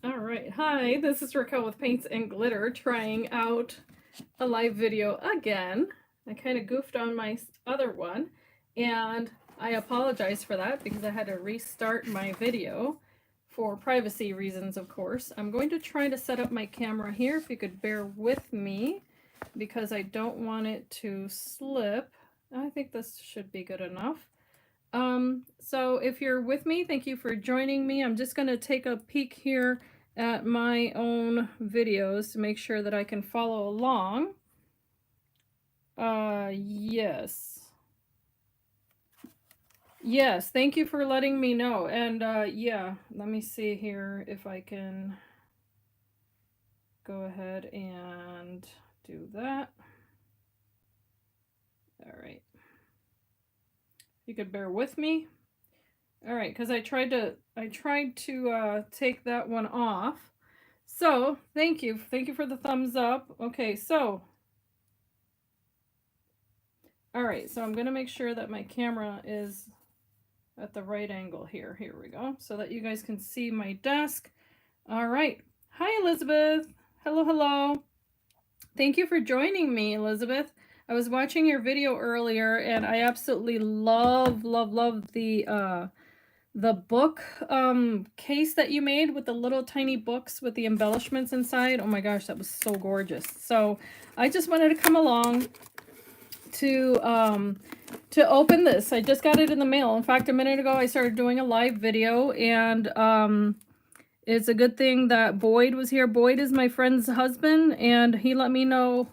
All right, hi, this is Raquel with Paints and Glitter trying out a live video again. I kind of goofed on my other one, and I apologize for that because I had to restart my video for privacy reasons, of course. I'm going to try to set up my camera here, if you could bear with me, because I don't want it to slip. I think this should be good enough. So if you're with me, thank you for joining me. I'm just going to take a peek here at my own videos to make sure that I can follow along. Yes. Yes, thank you for letting me know. And yeah, let me see here if I can go ahead and do that. All right. You could bear with me. All right, because I tried to take that one off. So thank you for the thumbs up. Okay, so all right, so I'm gonna make sure that my camera is at the right angle here. Here we go, so that you guys can see my desk. All right, hi Elizabeth. Hello, hello. Thank you for joining me, Elizabeth. I was watching your video earlier, and I absolutely love the book case that you made with the little tiny books with the embellishments inside. Oh my gosh, that was so gorgeous. So I just wanted to come along to open this. I just got it in the mail. In fact, a minute ago I started doing a live video, and it's a good thing that Boyd was here. Boyd is my friend's husband, and he let me know,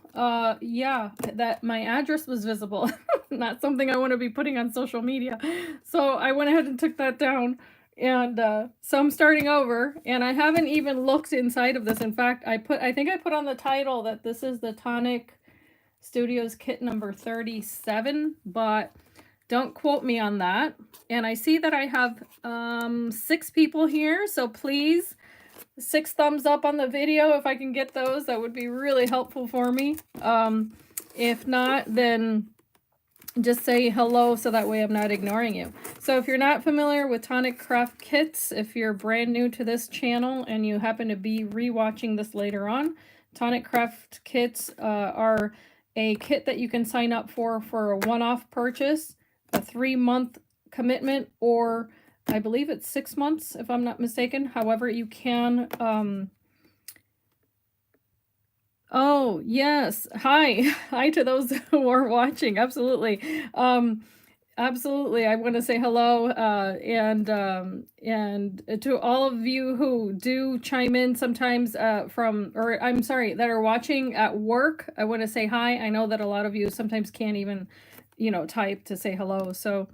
yeah, that my address was visible. Not something I want to be putting on social media. So I went ahead and took that down. And so I'm starting over, and I haven't even looked inside of this. In fact, I think I put on the title that this is the TonicStudios kit number 37, but don't quote me on that. And I see that I have 6 people here, so please 6 thumbs up on the video if I can get those. That would be really helpful for me. If not, then just say hello so that way I'm not ignoring you. So if you're not familiar with Tonic Craft Kits, if you're brand new to this channel and you happen to be rewatching this later on, Tonic Craft Kits are a kit that you can sign up for a one-off purchase, a 3-month commitment, or I believe it's 6 months if I'm not mistaken. However, you can oh, yes. Hi. Hi to those who are watching. Absolutely. Absolutely. I want to say hello, and to all of you who do chime in sometimes that are watching at work. I want to say hi. I know that a lot of you sometimes can't even, type to say hello. So,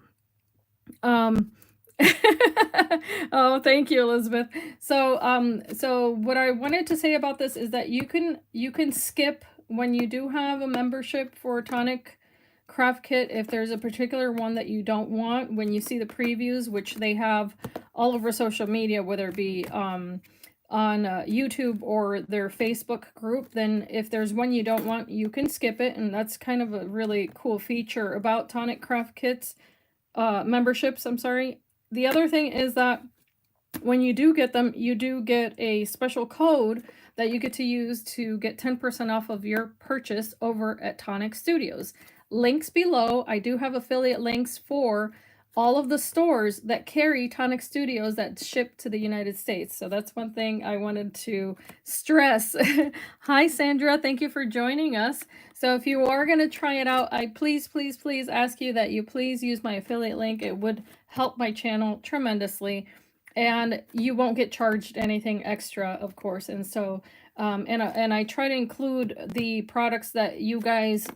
oh, thank you, Elizabeth. So what I wanted to say about this is that you can skip when you do have a membership for Tonic Craft Kit. If there's a particular one that you don't want, when you see the previews, which they have all over social media, whether it be on YouTube or their Facebook group, then if there's one you don't want, you can skip it. And that's kind of a really cool feature about Tonic Craft Kits memberships. I'm sorry. The other thing is that when you do get them, you do get a special code that you get to use to get 10% off of your purchase over at TonicStudios. Links below. I do have affiliate links for all of the stores that carry TonicStudios that ship to the United States. So that's one thing I wanted to stress. Hi, Sandra. Thank you for joining us. So if you are going to try it out, I please ask you that you please use my affiliate link. It would help my channel tremendously. And you won't get charged anything extra, of course. And so, and I try to include the products that you guys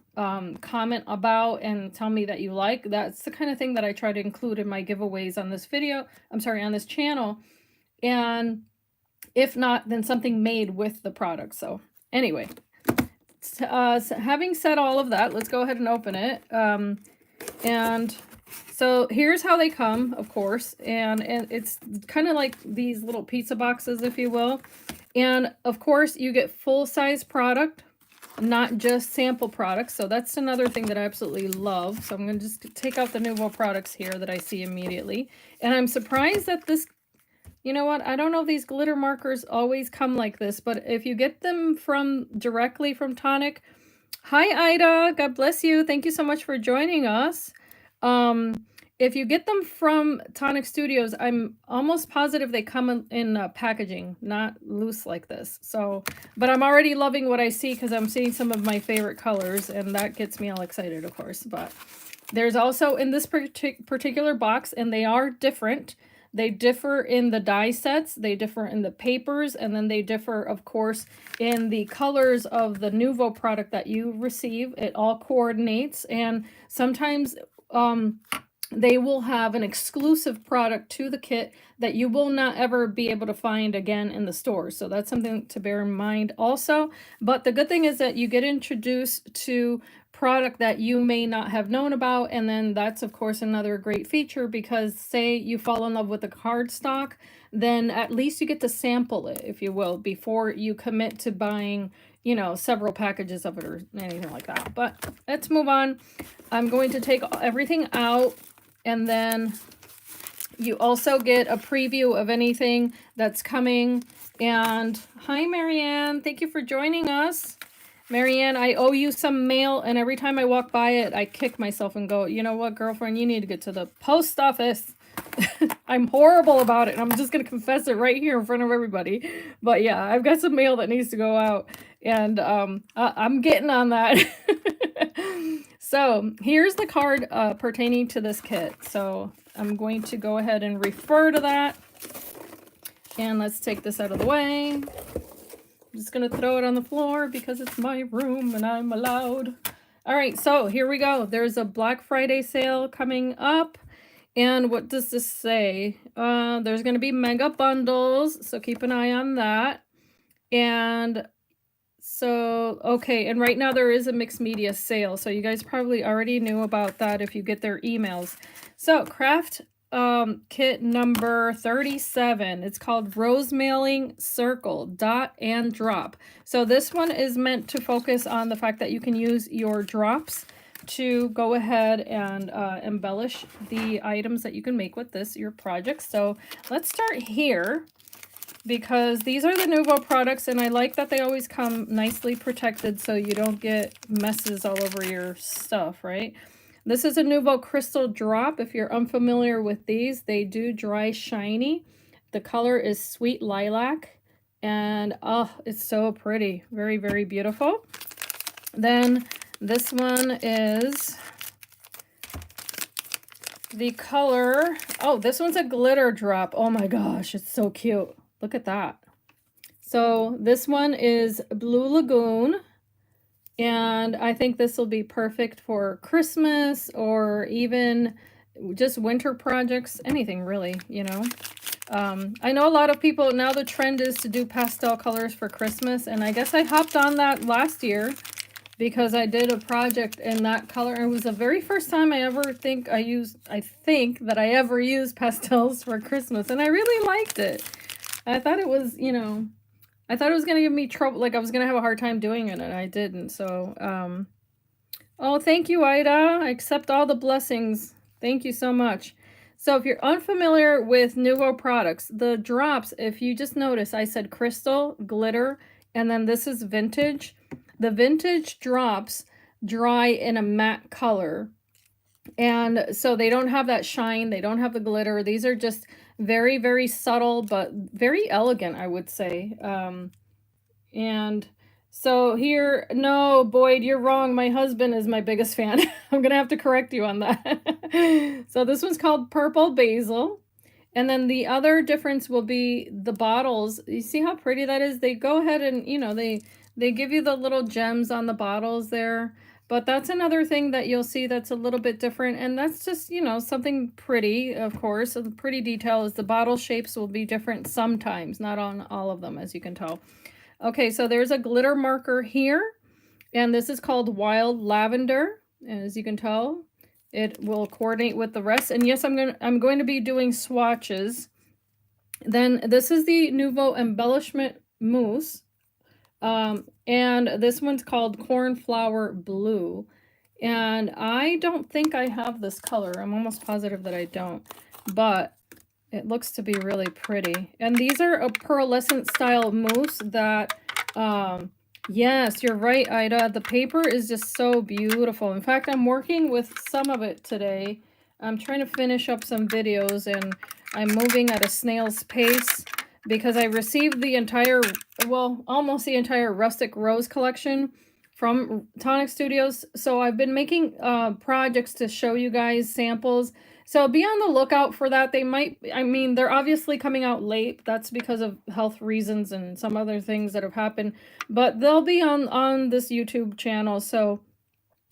comment about and tell me that you like. That's the kind of thing that I try to include in my giveaways on this video. I'm sorry, on this channel. And if not, then something made with the product. So anyway, so having said all of that, let's go ahead and open it. And so here's how they come, of course, and it's kind of like these little pizza boxes, if you will. And of course, you get full-size product, not just sample products. So that's another thing that I absolutely love. So I'm going to just take out the Nuvo products here that I see immediately. And I'm surprised that this You know what? I don't know if these glitter markers always come like this, but if you get them from directly from Tonic, hi Ida, God bless you. Thank you so much for joining us. If you get them from TonicStudios, I'm almost positive they come in packaging, not loose like this. So, but I'm already loving what I see because I'm seeing some of my favorite colors, and that gets me all excited, of course. But there's also in this particular box, and they are different. They differ in the die sets, they differ in the papers, and then they differ, of course, in the colors of the Nuvo product that you receive. It all coordinates, and sometimes they will have an exclusive product to the kit that you will not ever be able to find again in the store. So that's something to bear in mind also. But the good thing is that you get introduced to product that you may not have known about, and then that's of course another great feature, because say you fall in love with the cardstock, then at least you get to sample it, if you will, before you commit to buying, you know, several packages of it or anything like that. But let's move on. I'm going to take everything out, and then you also get a preview of anything that's coming. And hi Marianne, thank you for joining us. Marianne, I owe you some mail, and every time I walk by it, I kick myself and go, you know what, girlfriend, you need to get to the post office. I'm horrible about it, and I'm just going to confess it right here in front of everybody. But yeah, I've got some mail that needs to go out, and I'm getting on that. So here's the card pertaining to this kit. So I'm going to go ahead and refer to that. And let's take this out of the way. I'm just going to throw it on the floor because it's my room and I'm allowed. All right, so here we go. There's a Black Friday sale coming up. And what does this say? There's going to be mega bundles, so keep an eye on that. And so, okay, and right now there is a mixed media sale, so you guys probably already knew about that if you get their emails. So, craft kit number 37. It's called Rose Mailing Circle Dot and Drop. So this one is meant to focus on the fact that you can use your drops to go ahead and embellish the items that you can make with this, your project. So let's start here, because these are the Nuvo products, and I like that they always come nicely protected so you don't get messes all over your stuff, right? This is a Nuvo Crystal Drop. If you're unfamiliar with these, they do dry shiny. The color is Sweet Lilac, and oh, it's so pretty. Very, very beautiful. Then this one is the color, oh, this one's a glitter drop. Oh my gosh, it's so cute. Look at that. So this one is Blue Lagoon, and I think this will be perfect for Christmas or even just winter projects, anything really, you know. I know a lot of people, now the trend is to do pastel colors for Christmas, and I guess I hopped on that last year because I did a project in that color. It was the very first time I ever think that I ever used pastels for Christmas, and I really liked it. I thought it was, you know, I thought it was going to give me trouble, like I was going to have a hard time doing it, and I didn't. So, oh, thank you, Ida. I accept all the blessings. Thank you so much. So if you're unfamiliar with Nuvo products, the drops, if you just notice, I said crystal, glitter, and then this is vintage. The vintage drops dry in a matte color. And so they don't have that shine, they don't have the glitter. These are just very, very subtle, but very elegant, I would say. And so here, no, Boyd, you're wrong. My husband is my biggest fan. I'm going to have to correct you on that. So this one's called Purple Basil. And then the other difference will be the bottles. You see how pretty that is? They go ahead and, you know, they give you the little gems on the bottles there. But that's another thing that you'll see that's a little bit different. And that's just, you know, something pretty, of course. The pretty detail is the bottle shapes will be different sometimes, not on all of them, as you can tell. Okay, so there's a glitter marker here. And this is called Wild Lavender. And as you can tell, it will coordinate with the rest. And yes, I'm going to be doing swatches. Then this is the Nuvo Embellishment Mousse. And this one's called Cornflower Blue. And I don't think I have this color. I'm almost positive that I don't. But It looks to be really pretty. And these are a pearlescent style mousse that, yes, you're right, Ida. The paper is just so beautiful. In fact, I'm working with some of it today. I'm trying to finish up some videos, and I'm moving at a snail's pace because I received the entire, well, almost the entire Rustic Rose collection from TonicStudios. So I've been making projects to show you guys samples. So be on the lookout for that. They might, I mean, they're obviously coming out late. That's because of health reasons and some other things that have happened. But they'll be on this YouTube channel. So,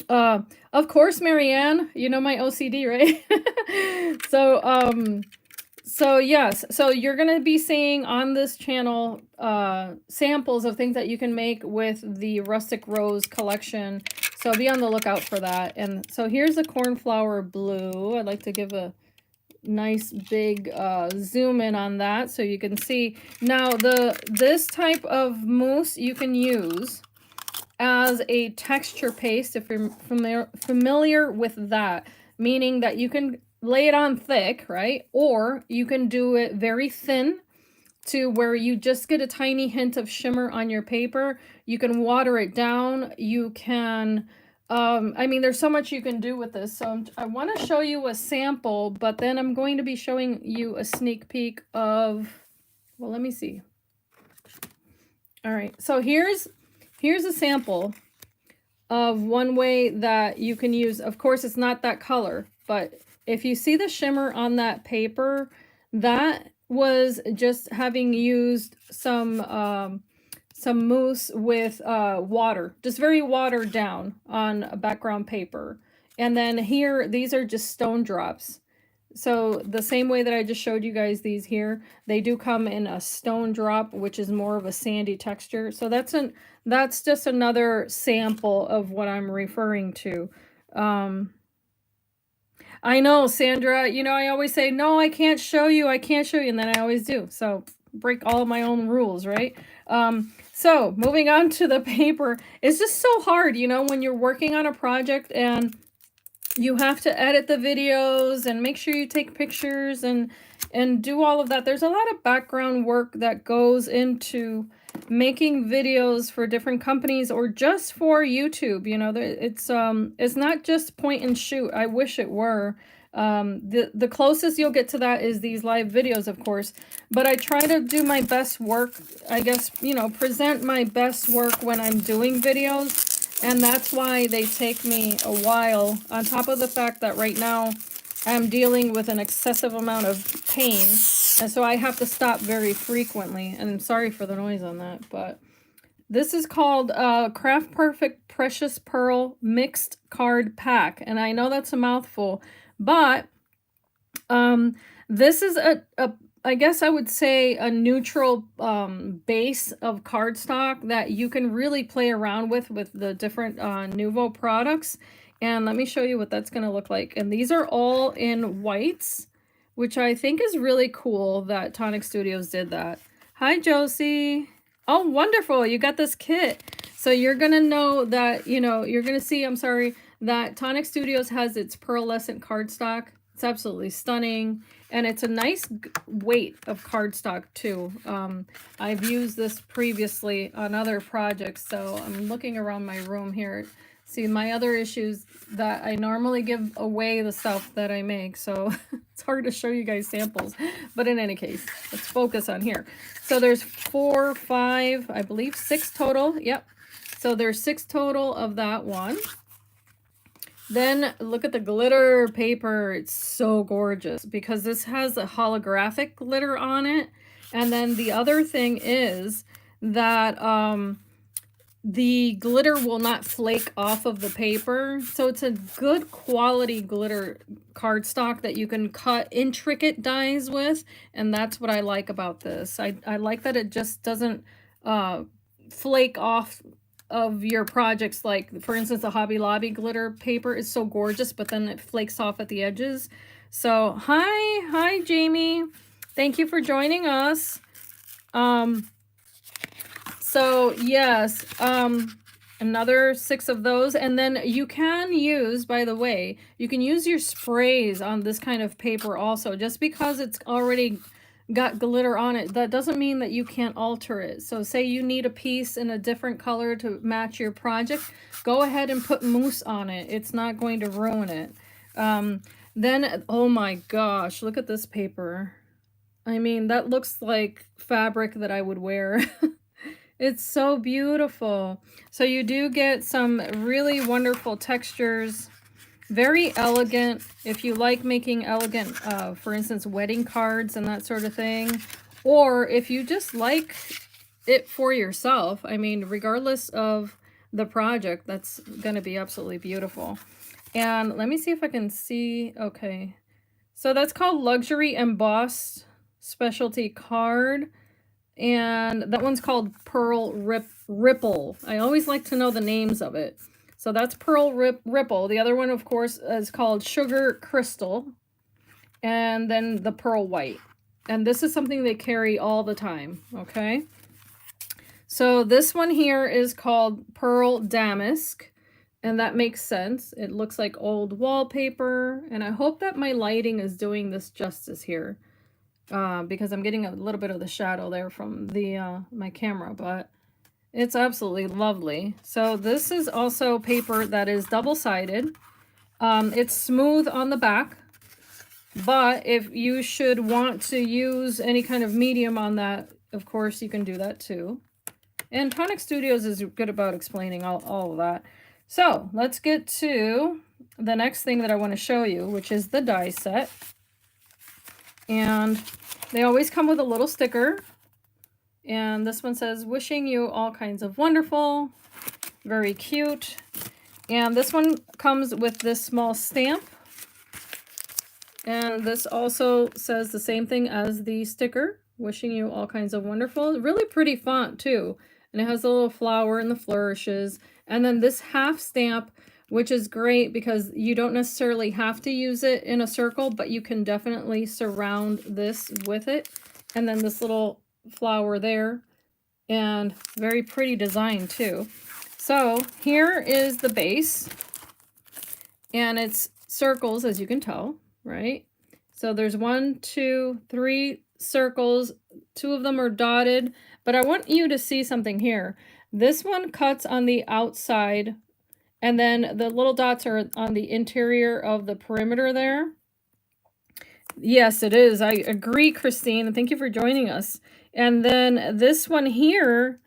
of course, Marianne, you know my OCD, right? So yes, so you're going to be seeing on this channel samples of things that you can make with the Rustic Rose collection. So be on the lookout for that. And so here's the cornflower blue. I'd like to give a nice big zoom in on that so you can see. Now this type of mousse you can use as a texture paste if you're familiar with that, meaning that you can lay it on thick, right? Or you can do it very thin to where you just get a tiny hint of shimmer on your paper. You can water it down. You can, I mean, there's so much you can do with this. So I want to show you a sample, but then I'm going to be showing you a sneak peek of, well, let me see. All right, so here's a sample of one way that you can use. Of course, it's not that color, but if you see the shimmer on that paper, that was just having used some mousse with water, just very watered down on a background paper. And then here, these are just stone drops. So the same way that I just showed you guys these here, they do come in a stone drop, which is more of a sandy texture. So that's just another sample of what I'm referring to. I know, Sandra, you know, I always say, no, I can't show you, and then I always do. So break all of my own rules, right? So moving on to the paper, it's just so hard, you know, when you're working on a project and you have to edit the videos and make sure you take pictures and do all of that. There's a lot of background work that goes into making videos for different companies or just for YouTube. You know, it's not just point and shoot. I wish it were. The closest you'll get to that is these live videos, of course, but I try to do my best work, I guess, you know, present my best work when I'm doing videos. And that's why they take me a while, on top of the fact that right now I'm dealing with an excessive amount of pain. And so I have to stop very frequently. And I'm sorry for the noise on that. But this is called Craft Perfect Precious Pearl Mixed Card Pack. And I know that's a mouthful. But this is I guess I would say a neutral base of cardstock that you can really play around with the different Nuvo products. And let me show you what that's going to look like. And these are all in whites, which I think is really cool that TonicStudios did that. Hi, Josie. Oh, wonderful. You got this kit. So you're going to know that, you know, you're going to see, I'm sorry, that TonicStudios has its pearlescent cardstock. It's absolutely stunning. And it's a nice weight of cardstock too. I've used this previously on other projects, so I'm looking around my room here. See, my other issues that I normally give away the stuff that I make, so it's hard to show you guys samples. But in any case, let's focus on here. So there's 4, 5, I believe 6 total. Yep. So there's 6 total of that one. Then look at the glitter paper. It's so gorgeous because this has a holographic glitter on it. And then the other thing is that the glitter will not flake off of the paper. So it's a good quality glitter cardstock that you can cut intricate dies with. And that's what I like about this. I like that it just doesn't flake off of your projects. Like, for instance, the Hobby Lobby glitter paper is so gorgeous, but then it flakes off at the edges. So hi Jamie, thank you for joining us. So yes, another 6 of those. And then you can use, by the way, you can use your sprays on this kind of paper also. Just because it's already got glitter on it, that doesn't mean that you can't alter it. So say you need a piece in a different color to match your project, go ahead and put mousse on it. It's not going to ruin it. Then, oh my gosh, look at this paper. I mean, that looks like fabric that I would wear. It's so beautiful. So you do get some really wonderful textures. Very elegant. If you like making elegant, for instance, wedding cards and that sort of thing. Or if you just like it for yourself, I mean, regardless of the project, that's going to be absolutely beautiful. And let me see if I can see. Okay. So that's called Luxury Embossed Specialty Card. And that one's called Pearl Ripple. I always like to know the names of it. So that's Pearl Ripple. The other one, of course, is called Sugar Crystal. And then the Pearl White. And this is something they carry all the time, okay? So this one here is called Pearl Damask. And that makes sense. It looks like old wallpaper. And I hope that my lighting is doing this justice here. Because I'm getting a little bit of the shadow there from the my camera, but it's absolutely lovely. So this is also paper that is double-sided. It's smooth on the back, but if you should want to use any kind of medium on that, of course you can do that too. And TonicStudios is good about explaining all of that. So let's get to the next thing that I want to show you, which is the die set. And they always come with a little sticker. And this one says, wishing you all kinds of wonderful. Very cute. And this one comes with this small stamp. And this also says the same thing as the sticker. Wishing you all kinds of wonderful. Really pretty font too. And it has a little flower and the flourishes. And then this half stamp, which is great because you don't necessarily have to use it in a circle, but you can definitely surround this with it. And then this little flower there, and very pretty design too. So here is the base, and it's circles, as you can tell, right? So there's 1, 2, 3 circles. 2 of them are dotted, but I want you to see something here. This one cuts on the outside, and then the little dots are on the interior of the perimeter there. Yes, it is. I agree, Christine. Thank you for joining us. And then this one here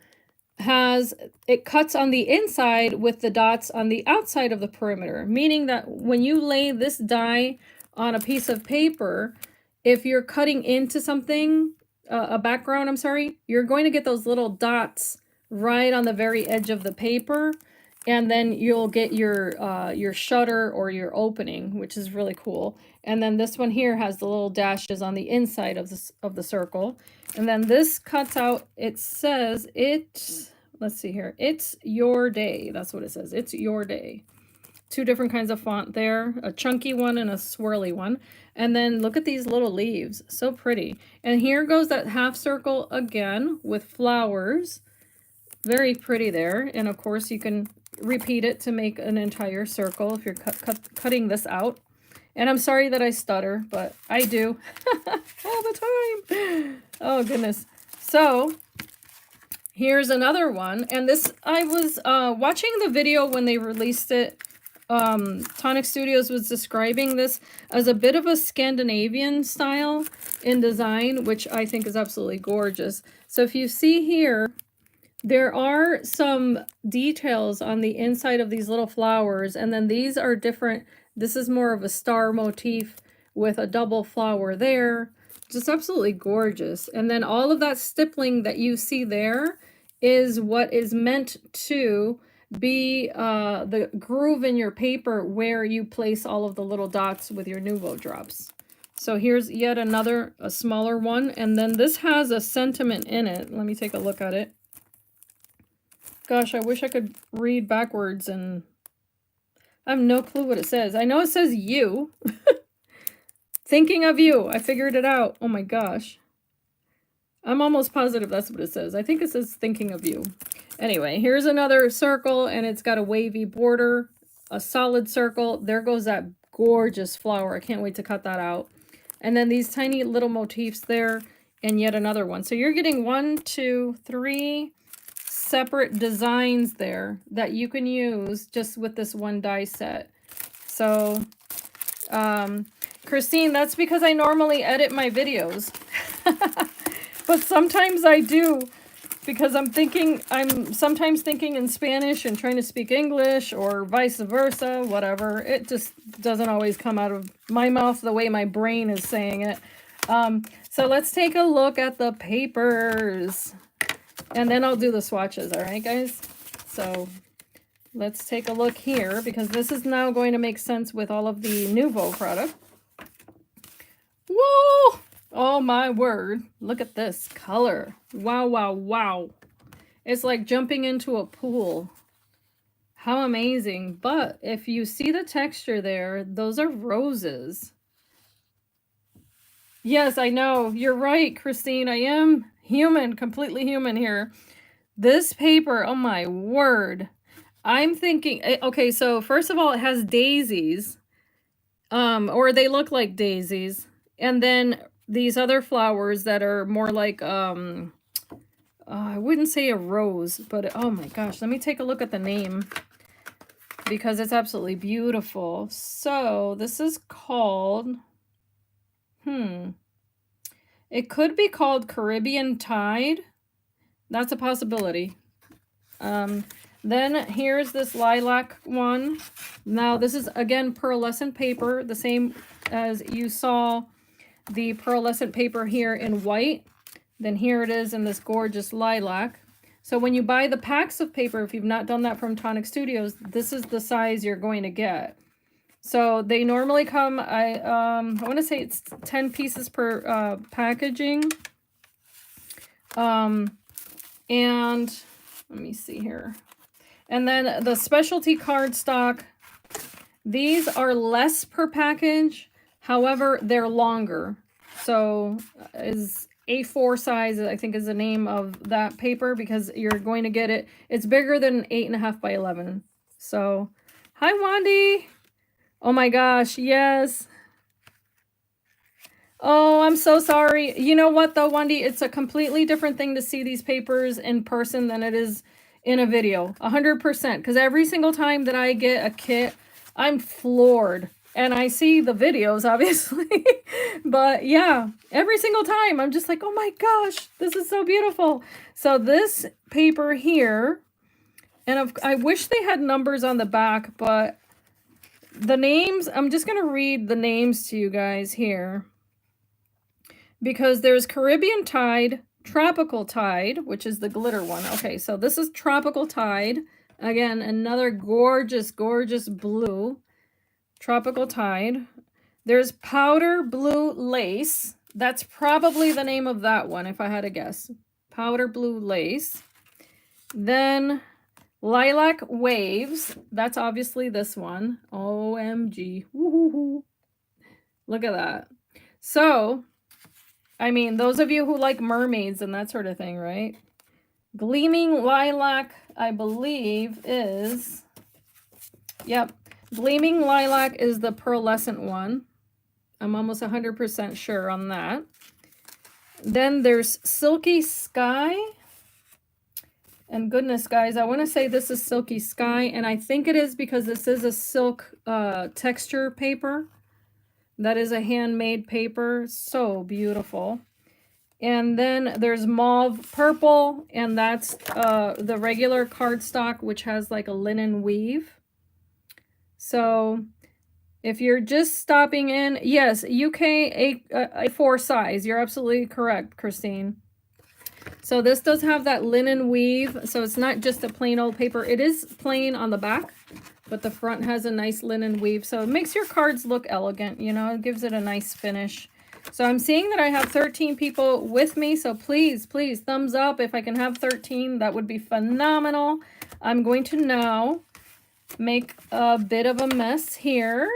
it cuts on the inside with the dots on the outside of the perimeter, meaning that when you lay this die on a piece of paper, if you're cutting into something, a background, I'm sorry, you're going to get those little dots right on the very edge of the paper. And then you'll get your shutter or your opening, which is really cool. And then this one here has the little dashes on the inside of the circle. And then this cuts out, it says let's see here, it's your day. That's what it says. It's your day. 2 different kinds of font there, a chunky one and a swirly one. And then look at these little leaves, so pretty. And here goes that half circle again with flowers. Very pretty there. And of course you can repeat it to make an entire circle if you're cutting this out. And I'm sorry that I stutter, but I do all the time. Oh goodness. So here's another one. And this, I was watching the video when they released it. TonicStudios was describing this as a bit of a Scandinavian style in design, which I think is absolutely gorgeous. So if you see here, there are some details on the inside of these little flowers, and then these are different. This is more of a star motif with a double flower there. Just absolutely gorgeous. And then all of that stippling that you see there is what is meant to be the groove in your paper where you place all of the little dots with your Nuvo drops. So here's yet another, a smaller one. And then this has a sentiment in it. Let me take a look at it. Gosh, I wish I could read backwards, and I have no clue what it says. I know it says you. Thinking of you. I figured it out. Oh my gosh. I'm almost positive that's what it says. I think it says thinking of you. Anyway, here's another circle, and it's got a wavy border, a solid circle. There goes that gorgeous flower. I can't wait to cut that out. And then these tiny little motifs there, and yet another one. So you're getting 1, 2, 3 separate designs there that you can use just with this one die set. So, Christine, that's because I normally edit my videos. But sometimes I do, because I'm sometimes thinking in Spanish and trying to speak English, or vice versa, whatever. It just doesn't always come out of my mouth the way my brain is saying it. So let's take a look at the papers, and then I'll do the swatches, all right, guys? So let's take a look here, because this is now going to make sense with all of the Nuvo product. Whoa! Oh my word. Look at this color. Wow, wow, wow. It's like jumping into a pool. How amazing. But if you see the texture there, those are roses. Yes, I know. You're right, Christine. I am human, completely human here. This paper, oh my word. I'm thinking, okay, so first of all, it has daisies. Or they look like daisies. And then these other flowers that are more like, I wouldn't say a rose, but oh my gosh, let me take a look at the name, because it's absolutely beautiful. So this is called, it could be called Caribbean Tide. That's a possibility. Then here's this lilac one. Now this is, again, pearlescent paper, the same as you saw the pearlescent paper here in white. Then here it is in this gorgeous lilac. So when you buy the packs of paper, if you've not done that from TonicStudios, this is the size you're going to get. So they normally come, I want to say it's 10 pieces per packaging. And let me see here. And then the specialty cardstock, these are less per package. However, they're longer. So is A4 size, I think, is the name of that paper, because you're going to get it. It's bigger than 8.5 by 11. So, hi, Wandy. Oh my gosh, yes. Oh, I'm so sorry. You know what, though, Wandy? It's a completely different thing to see these papers in person than it is in a video. 100%. Because every single time that I get a kit, I'm floored. And I see the videos, obviously. But yeah, every single time I'm just like, oh my gosh, this is so beautiful. So this paper here, and I wish they had numbers on the back, but the names, I'm just going to read the names to you guys here. Because there's Caribbean Tide, Tropical Tide, which is the glitter one. Okay, so this is Tropical Tide. Again, another gorgeous, gorgeous blue. Tropical Tide. There's Powder Blue Lace. That's probably the name of that one, if I had to guess. Powder Blue Lace. Then Lilac Waves. That's obviously this one. OMG. Woohoo. Look at that. So, I mean, those of you who like mermaids and that sort of thing, right? Gleaming Lilac, I believe, is... Yep. Gleaming Lilac is the pearlescent one. I'm almost 100% sure on that. Then there's Silky Sky. And goodness, guys, I want to say this is Silky Sky. And I think it is because this is a silk texture paper. That is a handmade paper. So beautiful. And then there's Mauve Purple. And that's the regular cardstock, which has like a linen weave. So if you're just stopping in, yes, UK A4 size. You're absolutely correct, Christine. So this does have that linen weave. So it's not just a plain old paper. It is plain on the back, but the front has a nice linen weave. So it makes your cards look elegant, you know, it gives it a nice finish. So I'm seeing that I have 13 people with me. So please, please, thumbs up. If I can have 13, that would be phenomenal. I'm going to now make a bit of a mess here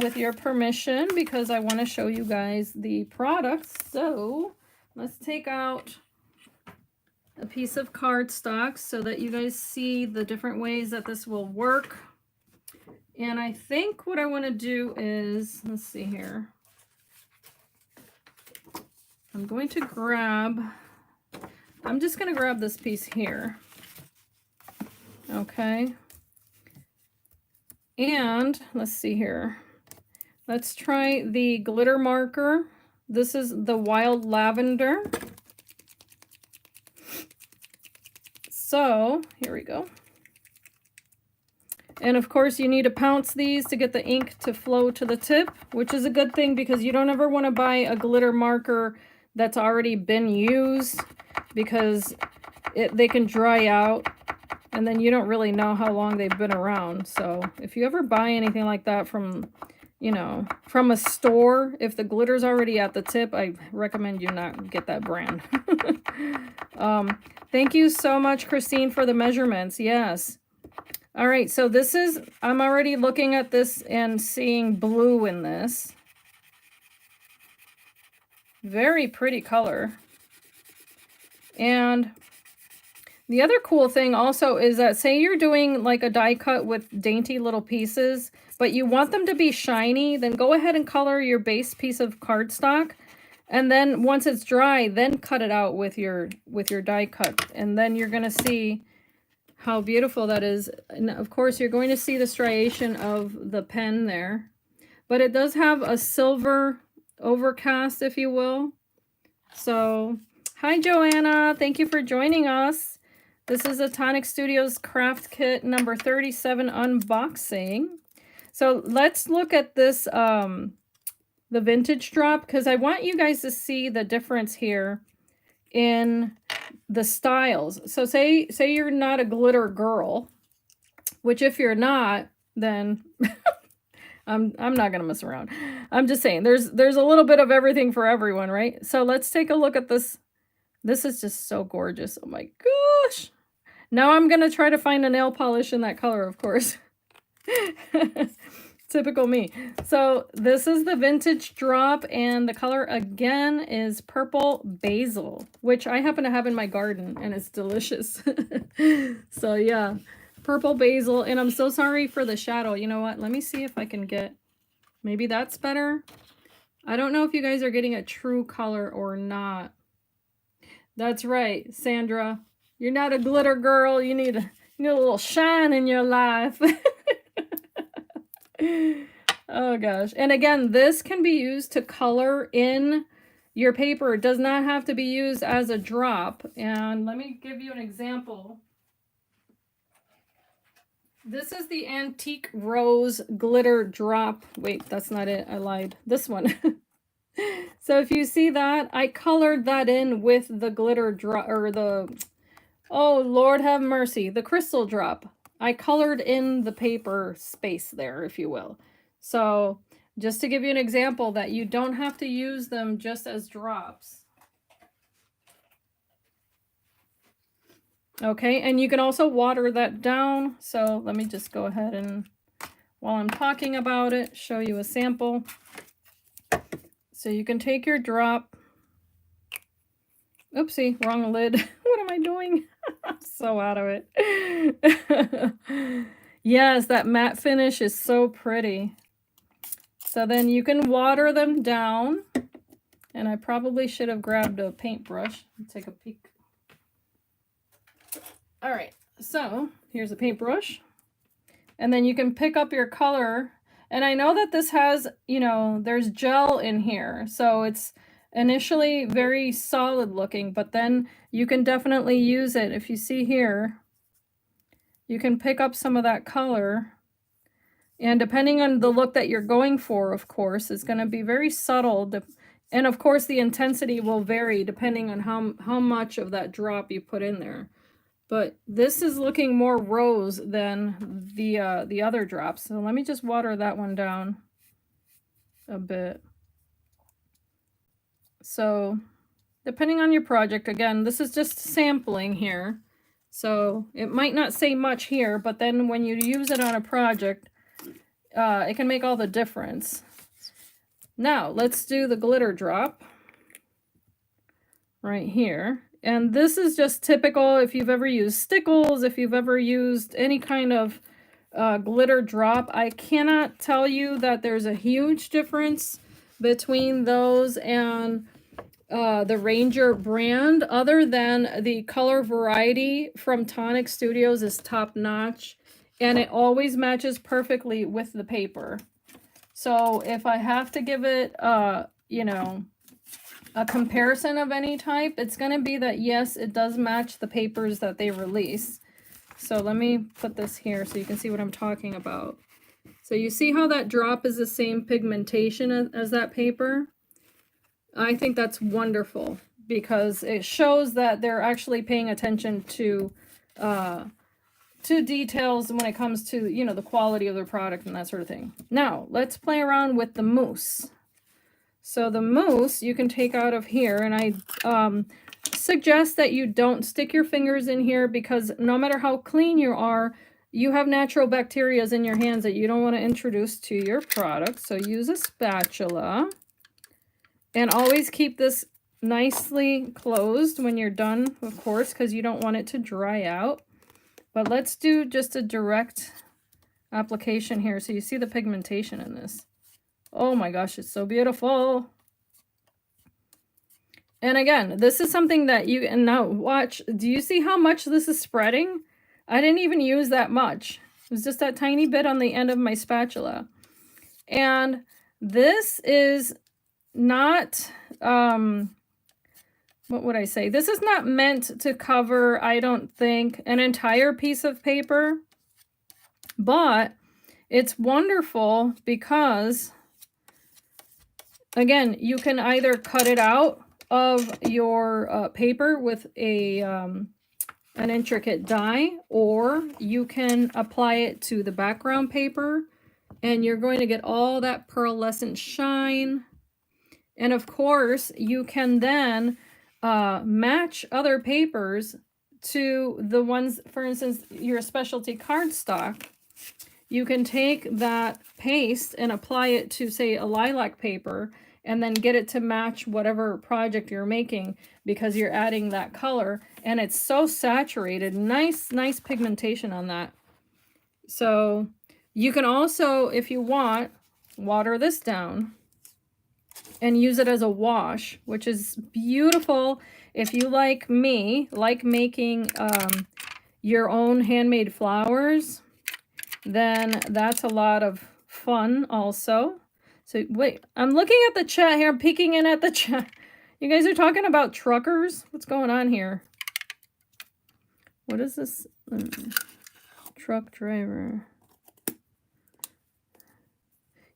with your permission, because I want to show you guys the products. So let's take out a piece of cardstock so that you guys see the different ways that this will work. And I think what I want to do is, let's see here. I'm just going to grab this piece here. Okay. And let's see here. Let's try the glitter marker. This is the Wild Lavender. So here we go. And of course you need to pounce these to get the ink to flow to the tip, which is a good thing because you don't ever want to buy a glitter marker that's already been used, because they can dry out and then you don't really know how long they've been around. So if you ever buy anything like that from, you know, from a store, if the glitter's already at the tip, I recommend you not get that brand. Thank you so much, Christine, for the measurements. Yes. All right, so this is, I'm already looking at this and seeing blue in this. Very pretty color. And the other cool thing also is that, say you're doing like a die cut with dainty little pieces, but you want them to be shiny, then go ahead and color your base piece of cardstock. And then once it's dry, then cut it out with your die cut. And then you're going to see how beautiful that is. And of course, you're going to see the striation of the pen there. But it does have a silver overcast, if you will. So, hi Joanna, thank you for joining us. This is a TonicStudios craft kit number 37 unboxing. So let's look at this, the vintage drop, because I want you guys to see the difference here in the styles. So say you're not a glitter girl, which if you're not, then I'm not gonna mess around. I'm just saying there's a little bit of everything for everyone, right? So let's take a look at this. This is just so gorgeous. Oh my gosh. Now I'm gonna try to find a nail polish in that color, of course. Typical me. So this is the vintage drop, and the color again is purple basil, which I happen to have in my garden, and it's delicious. So yeah, purple basil. And I'm so sorry for the shadow. You know what? Let me see if I can get, maybe that's better. I don't know if you guys are getting a true color or not. That's right, Sandra. You're not a glitter girl. You need a little shine in your life. Oh gosh. And again, this can be used to color in your paper. It does not have to be used as a drop. And let me give you an example. This is the Antique Rose Glitter Drop. Wait, that's not it. I lied. This one. So if you see that, I colored that in with the glitter drop, or the, oh Lord have mercy, the crystal drop. I colored in the paper space there, if you will. So just to give you an example that you don't have to use them just as drops. Okay, and you can also water that down. So let me just go ahead and, while I'm talking about it, show you a sample. So you can take your drop. Oopsie, wrong lid. What am I doing? I'm so out of it. Yes, that matte finish is so pretty. So then you can water them down. And I probably should have grabbed a paintbrush. Let's take a peek. All right, so here's a paintbrush. And then you can pick up your color. And I know that this has, you know, there's gel in here. So it's initially very solid looking, but then you can definitely use it. If you see here, you can pick up some of that color. And depending on the look that you're going for, of course, it's going to be very subtle. And of course, the intensity will vary depending on how much of that drop you put in there. But this is looking more rose than the other drops. So let me just water that one down a bit. So depending on your project, again, this is just sampling here. So it might not say much here, but then when you use it on a project, it can make all the difference. Now let's do the glitter drop right here. And this is just typical if you've ever used stickles, if you've ever used any kind of glitter drop. I cannot tell you that there's a huge difference between those and the Ranger brand, other than the color variety from TonicStudios is top notch, and it always matches perfectly with the paper. So if I have to give it, you know, a comparison of any type, it's going to be that yes, it does match the papers that they release. So let me put this here so you can see what I'm talking about. So you see how that drop is the same pigmentation as that paper? I think that's wonderful because it shows that they're actually paying attention to details when it comes to, you know, the quality of their product and that sort of thing. Now, let's play around with the mousse. So the mousse you can take out of here, and I suggest that you don't stick your fingers in here because no matter how clean you are, you have natural bacteria in your hands that you don't want to introduce to your product. So use a spatula. And always keep this nicely closed when you're done, of course, because you don't want it to dry out. But let's do just a direct application here so you see the pigmentation in this. Oh my gosh, it's so beautiful. And again, this is something that you can now watch. Do you see how much this is spreading? I didn't even use that much. It was just that tiny bit on the end of my spatula. And this is not, what would I say? This is not meant to cover, I don't think, an entire piece of paper, but it's wonderful because, again, you can either cut it out of your paper with a an intricate die, or you can apply it to the background paper, and you're going to get all that pearlescent shine. And of course, you can then match other papers to the ones, for instance, your specialty cardstock. You can take that paste and apply it to, say, a lilac paper, and then get it to match whatever project you're making because you're adding that color. And it's so saturated. Nice pigmentation on that. So you can also, if you want, water this down and use it as a wash, which is beautiful. If you, like me, like making your own handmade flowers, then that's a lot of fun also. So wait, I'm looking at the chat here. I'm peeking in at the chat. You guys are talking about truckers? What's going on here? What is this? Truck driver.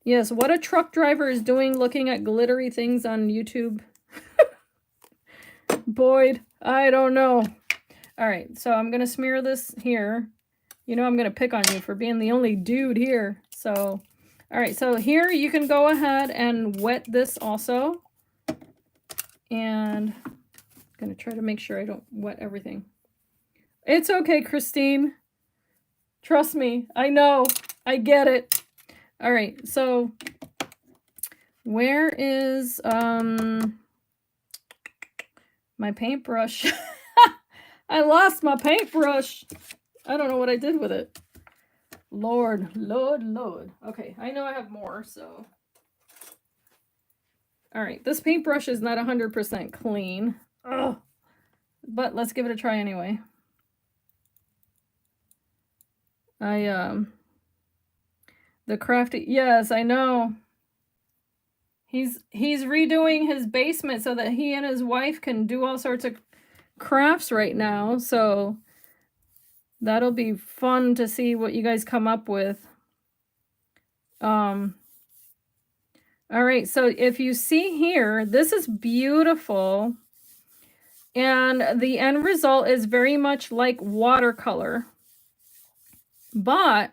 Yes, what a truck driver is doing looking at glittery things on YouTube. Boyd, I don't know. All right, so I'm going to smear this here. You know I'm going to pick on you for being the only dude here. So, all right, so here you can go ahead and wet this also. And I'm going to try to make sure I don't wet everything. It's okay, Christine. Trust me, I know. I get it. All right, so where is my paintbrush? I lost my paintbrush. I don't know what I did with it. Lord. Okay, I know I have more, so. All right, this paintbrush is not 100% clean. Ugh. But let's give it a try anyway. The crafty, yes, I know. He's redoing his basement so that he and his wife can do all sorts of crafts right now. So that'll be fun to see what you guys come up with. All right, so if you see here, this is beautiful. And the end result is very much like watercolor. But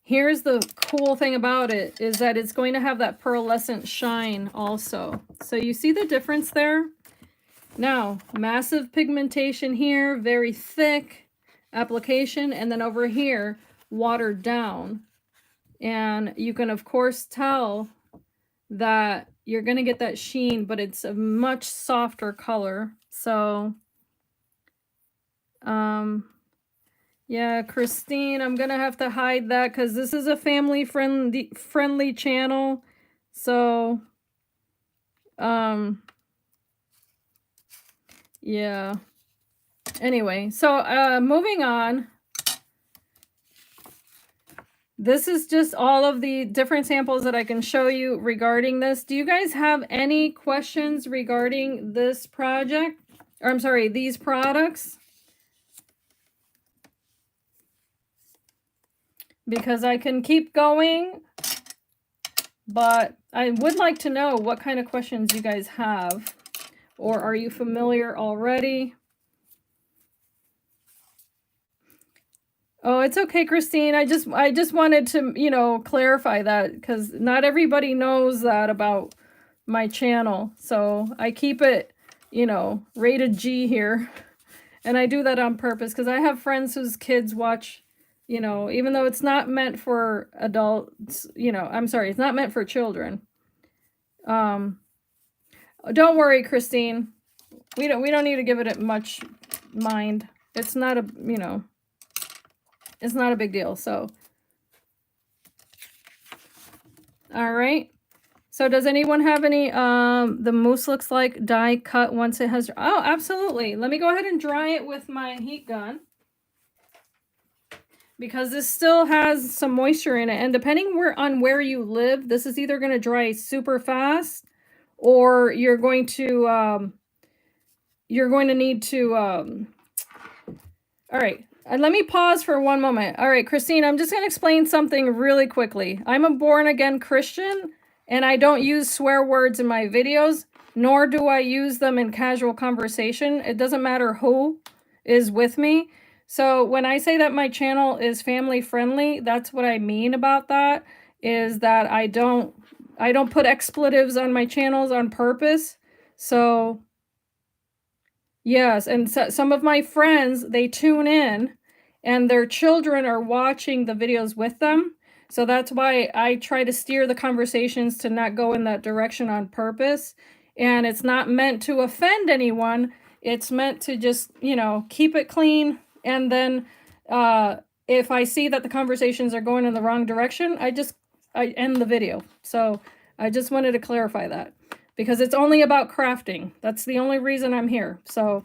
here's the cool thing about it is that it's going to have that pearlescent shine also. So you see the difference there? Now, massive pigmentation here, very thick application, and then over here, watered down. And you can, of course, tell that you're going to get that sheen, but it's a much softer color. So Yeah, Christine, I'm gonna have to hide that because this is a family friendly channel. So, yeah. Anyway, so moving on. This is just all of the different samples that I can show you regarding this. Do you guys have any questions regarding this project? Or I'm sorry, these products? Because I can keep going, but I would like to know what kind of questions you guys have. Or are you familiar already? Oh, it's okay, Christine. I just wanted to, you know, clarify that because not everybody knows that about my channel. So I keep it, you know, rated G here. And I do that on purpose because I have friends whose kids watch, you know, even though it's not meant for adults, you know, I'm sorry, it's not meant for children. Don't worry, Christine. We don't need to give it much mind. It's not a, you know, it's not a big deal. So, all right. So does anyone have any, the mousse looks like die cut once it has, oh, absolutely. Let me go ahead and dry it with my heat gun. Because this still has some moisture in it. And depending on where you live, this is either going to dry super fast or you're going to need to, all right. Let me pause for one moment. All right, Christine, I'm just going to explain something really quickly. I'm a born-again Christian, and I don't use swear words in my videos, nor do I use them in casual conversation. It doesn't matter who is with me. So when I say that my channel is family friendly, that's what I mean about that, is that I don't put expletives on my channels on purpose. So yes, and so, some of my friends, they tune in and their children are watching the videos with them. So that's why I try to steer the conversations to not go in that direction on purpose. And it's not meant to offend anyone. It's meant to just, you know, keep it clean. And then if I see that the conversations are going in the wrong direction, I end the video. So I just wanted to clarify that. Because it's only about crafting. That's the only reason I'm here. So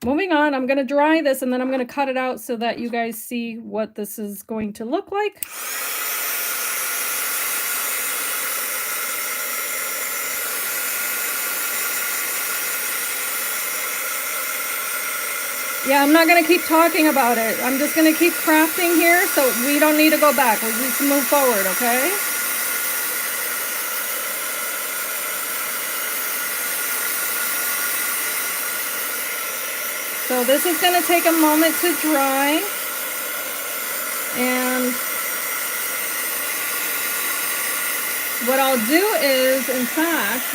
moving on, I'm going to dry this and then I'm going to cut it out so that you guys see what this is going to look like. Yeah, I'm not going to keep talking about it. I'm just going to keep crafting here so we don't need to go back. We'll just move forward, okay? So this is going to take a moment to dry. And what I'll do is, in fact,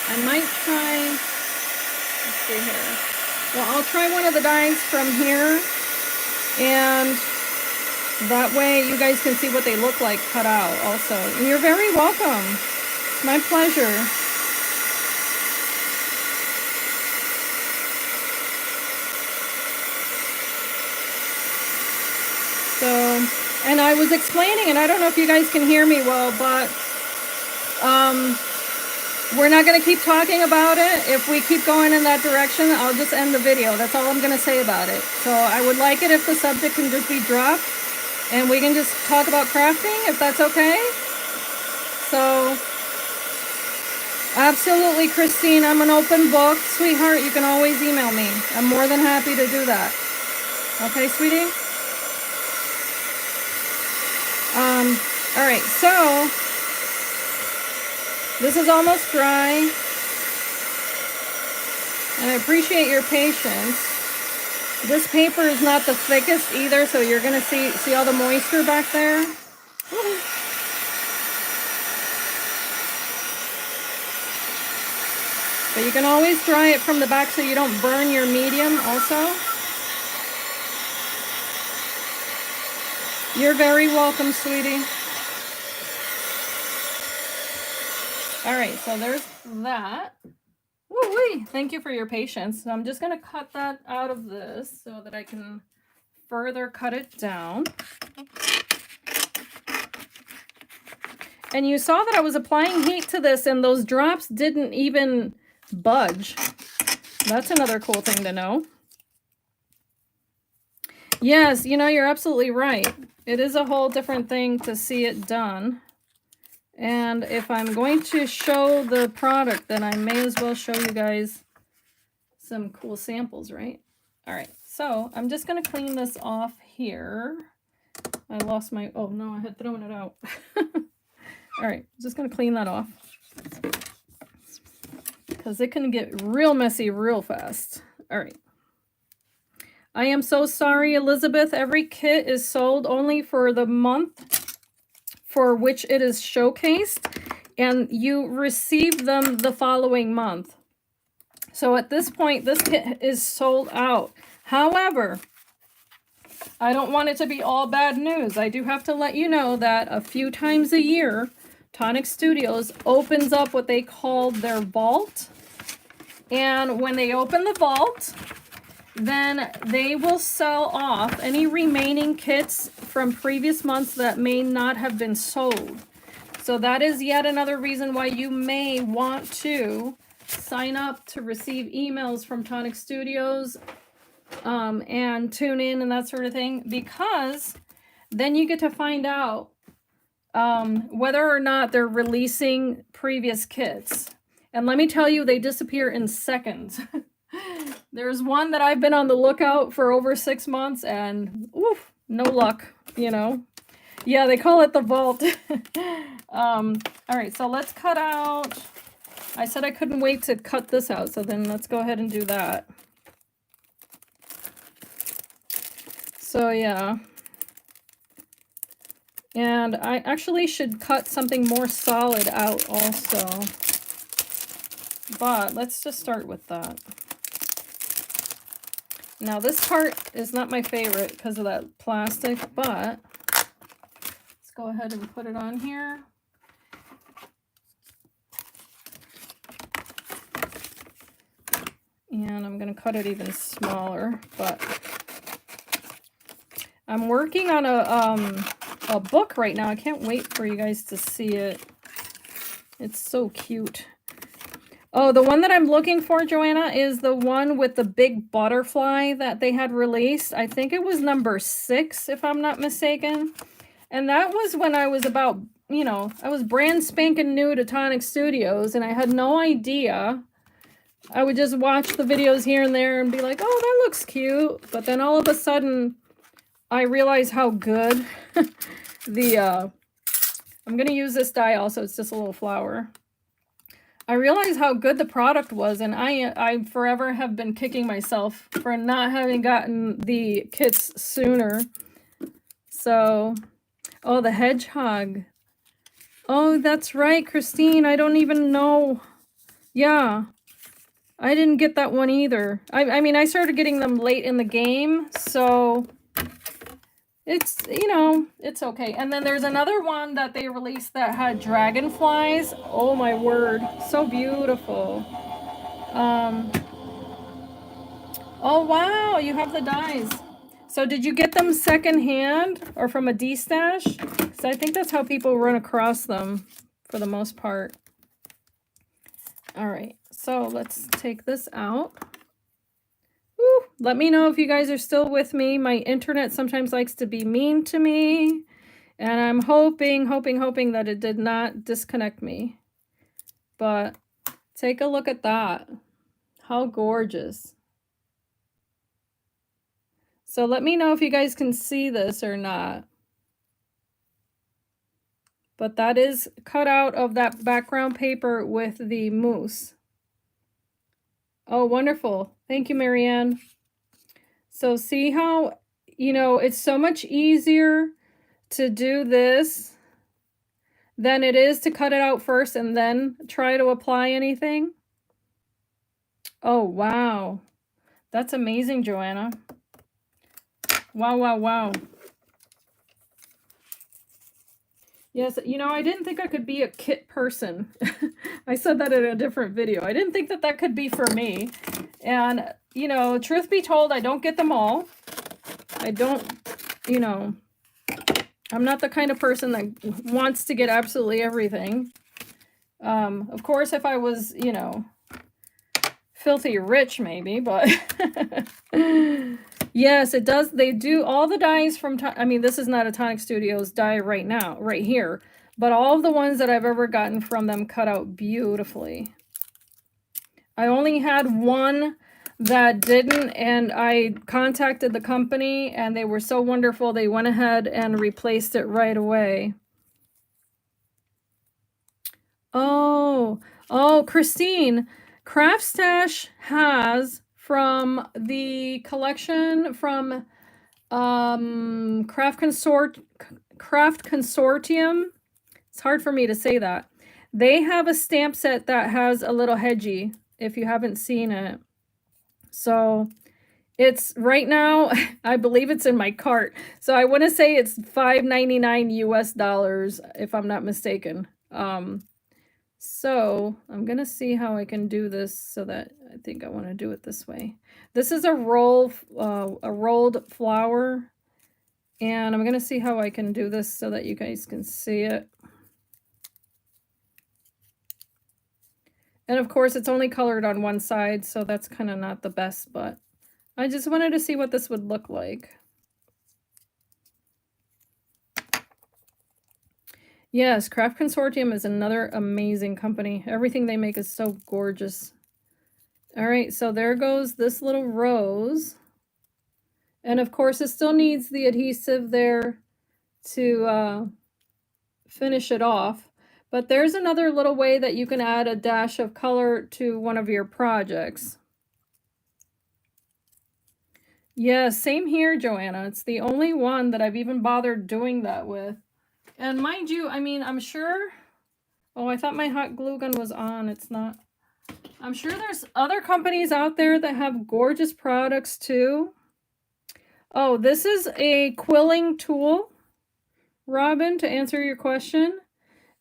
I might try, let's see here. Well, I'll try one of the dyes from here. And that way you guys can see what they look like cut out also. And you're very welcome. It's my pleasure. So, and I was explaining, and I don't know if you guys can hear me well, but we're not going to keep talking about it. If we keep going in that direction, I'll just end the video. That's all I'm going to say about it. So I would like it if the subject can just be dropped and we can just talk about crafting, if that's okay. So, absolutely, Christine, I'm an open book. Sweetheart, you can always email me. I'm more than happy to do that. Okay, sweetie? All right, so this is almost dry, and I appreciate your patience. This paper is not the thickest either, so you're gonna see all the moisture back there. But you can always dry it from the back so you don't burn your medium also. You're very welcome, sweetie. All right, so there's that. Woo. Woo-wee. Thank you for your patience. So I'm just going to cut that out of this so that I can further cut it down. And you saw that I was applying heat to this and those drops didn't even budge. That's another cool thing to know. Yes, you know, you're absolutely right. It is a whole different thing to see it done. And if I'm going to show the product, then I may as well show you guys some cool samples, right? All right, so I'm just going to clean this off here. I lost my, oh no, I had thrown it out. All right, just going to clean that off because it can get real messy real fast. All right. I am so sorry, Elizabeth. Every kit is sold only for the month for which it is showcased, and you receive them the following month. So at this point, this kit is sold out. However, I don't want it to be all bad news. I do have to let you know that a few times a year, TonicStudios opens up what they call their vault. And when they open the vault, then they will sell off any remaining kits from previous months that may not have been sold. So that is yet another reason why you may want to sign up to receive emails from TonicStudios and tune in and that sort of thing, because then you get to find out whether or not they're releasing previous kits. And let me tell you, they disappear in seconds. There's one that I've been on the lookout for over 6 months and oof, no luck, you know. Yeah, they call it the vault. All right, so let's cut out. I said I couldn't wait to cut this out, so then let's go ahead and do that. So yeah. And I actually should cut something more solid out also. But let's just start with that. Now this part is not my favorite because of that plastic, but let's go ahead and put it on here. And I'm going to cut it even smaller, but I'm working on a book right now. I can't wait for you guys to see it. It's so cute. Oh, the one that I'm looking for, Joanna, is the one with the big butterfly that they had released. I think it was number 6, if I'm not mistaken. And that was when I was about, you know, I was brand spanking new to TonicStudios, and I had no idea. I would just watch the videos here and there and be like, oh, that looks cute. But then all of a sudden, I realized how good I'm going to use this die also. It's just a little flower. I realized how good the product was, and I forever have been kicking myself for not having gotten the kits sooner. So, oh, the hedgehog. Oh, that's right, Christine. I don't even know. Yeah, I didn't get that one either. I mean, I started getting them late in the game, so it's, you know, it's okay. And then there's another one that they released that had dragonflies. Oh my word, so beautiful. Oh wow, you have the dies. So did you get them secondhand or from a D-stash? Because I think that's how people run across them for the most part. All right, so let's take this out. Woo, let me know if you guys are still with me. My internet sometimes likes to be mean to me. And I'm hoping that it did not disconnect me. But take a look at that. How gorgeous. So let me know if you guys can see this or not. But that is cut out of that background paper with the mousse. Oh, wonderful. Thank you, Marianne. So see how, you know, it's so much easier to do this than it is to cut it out first and then try to apply anything. Oh, wow. That's amazing, Joanna. Wow, wow, wow. Yes, you know, I didn't think I could be a kit person. I said that in a different video. I didn't think that that could be for me. And, you know, truth be told, I don't get them all. I don't, you know, I'm not the kind of person that wants to get absolutely everything. Of course, if I was, you know, filthy rich, maybe, but yes, it does. They do all the dies from, I mean, this is not a TonicStudios die right now, right here, but all of the ones that I've ever gotten from them cut out beautifully. I only had one that didn't, and I contacted the company and they were so wonderful. They went ahead and replaced it right away. Oh, Christine, Craft Stash has from the collection from Craft Consortium. It's hard for me to say that. They have a stamp set that has a little hedgy, if you haven't seen it. So it's right now, I believe it's in my cart. So I want to say it's $5.99 US, if I'm not mistaken. So I'm gonna see how I can do this so that I think I want to do it this way. This is a rolled flower, and I'm gonna see how I can do this so that you guys can see it. And of course, it's only colored on one side, so that's kind of not the best, but I just wanted to see what this would look like. Yes, Craft Consortium is another amazing company. Everything they make is so gorgeous. All right, so there goes this little rose. And of course, it still needs the adhesive there to finish it off. But there's another little way that you can add a dash of color to one of your projects. Yeah, same here, Joanna. It's the only one that I've even bothered doing that with. And mind you, I mean, I'm sure... Oh, I thought my hot glue gun was on. It's not. I'm sure there's other companies out there that have gorgeous products too. Oh, this is a quilling tool, Robin, to answer your question.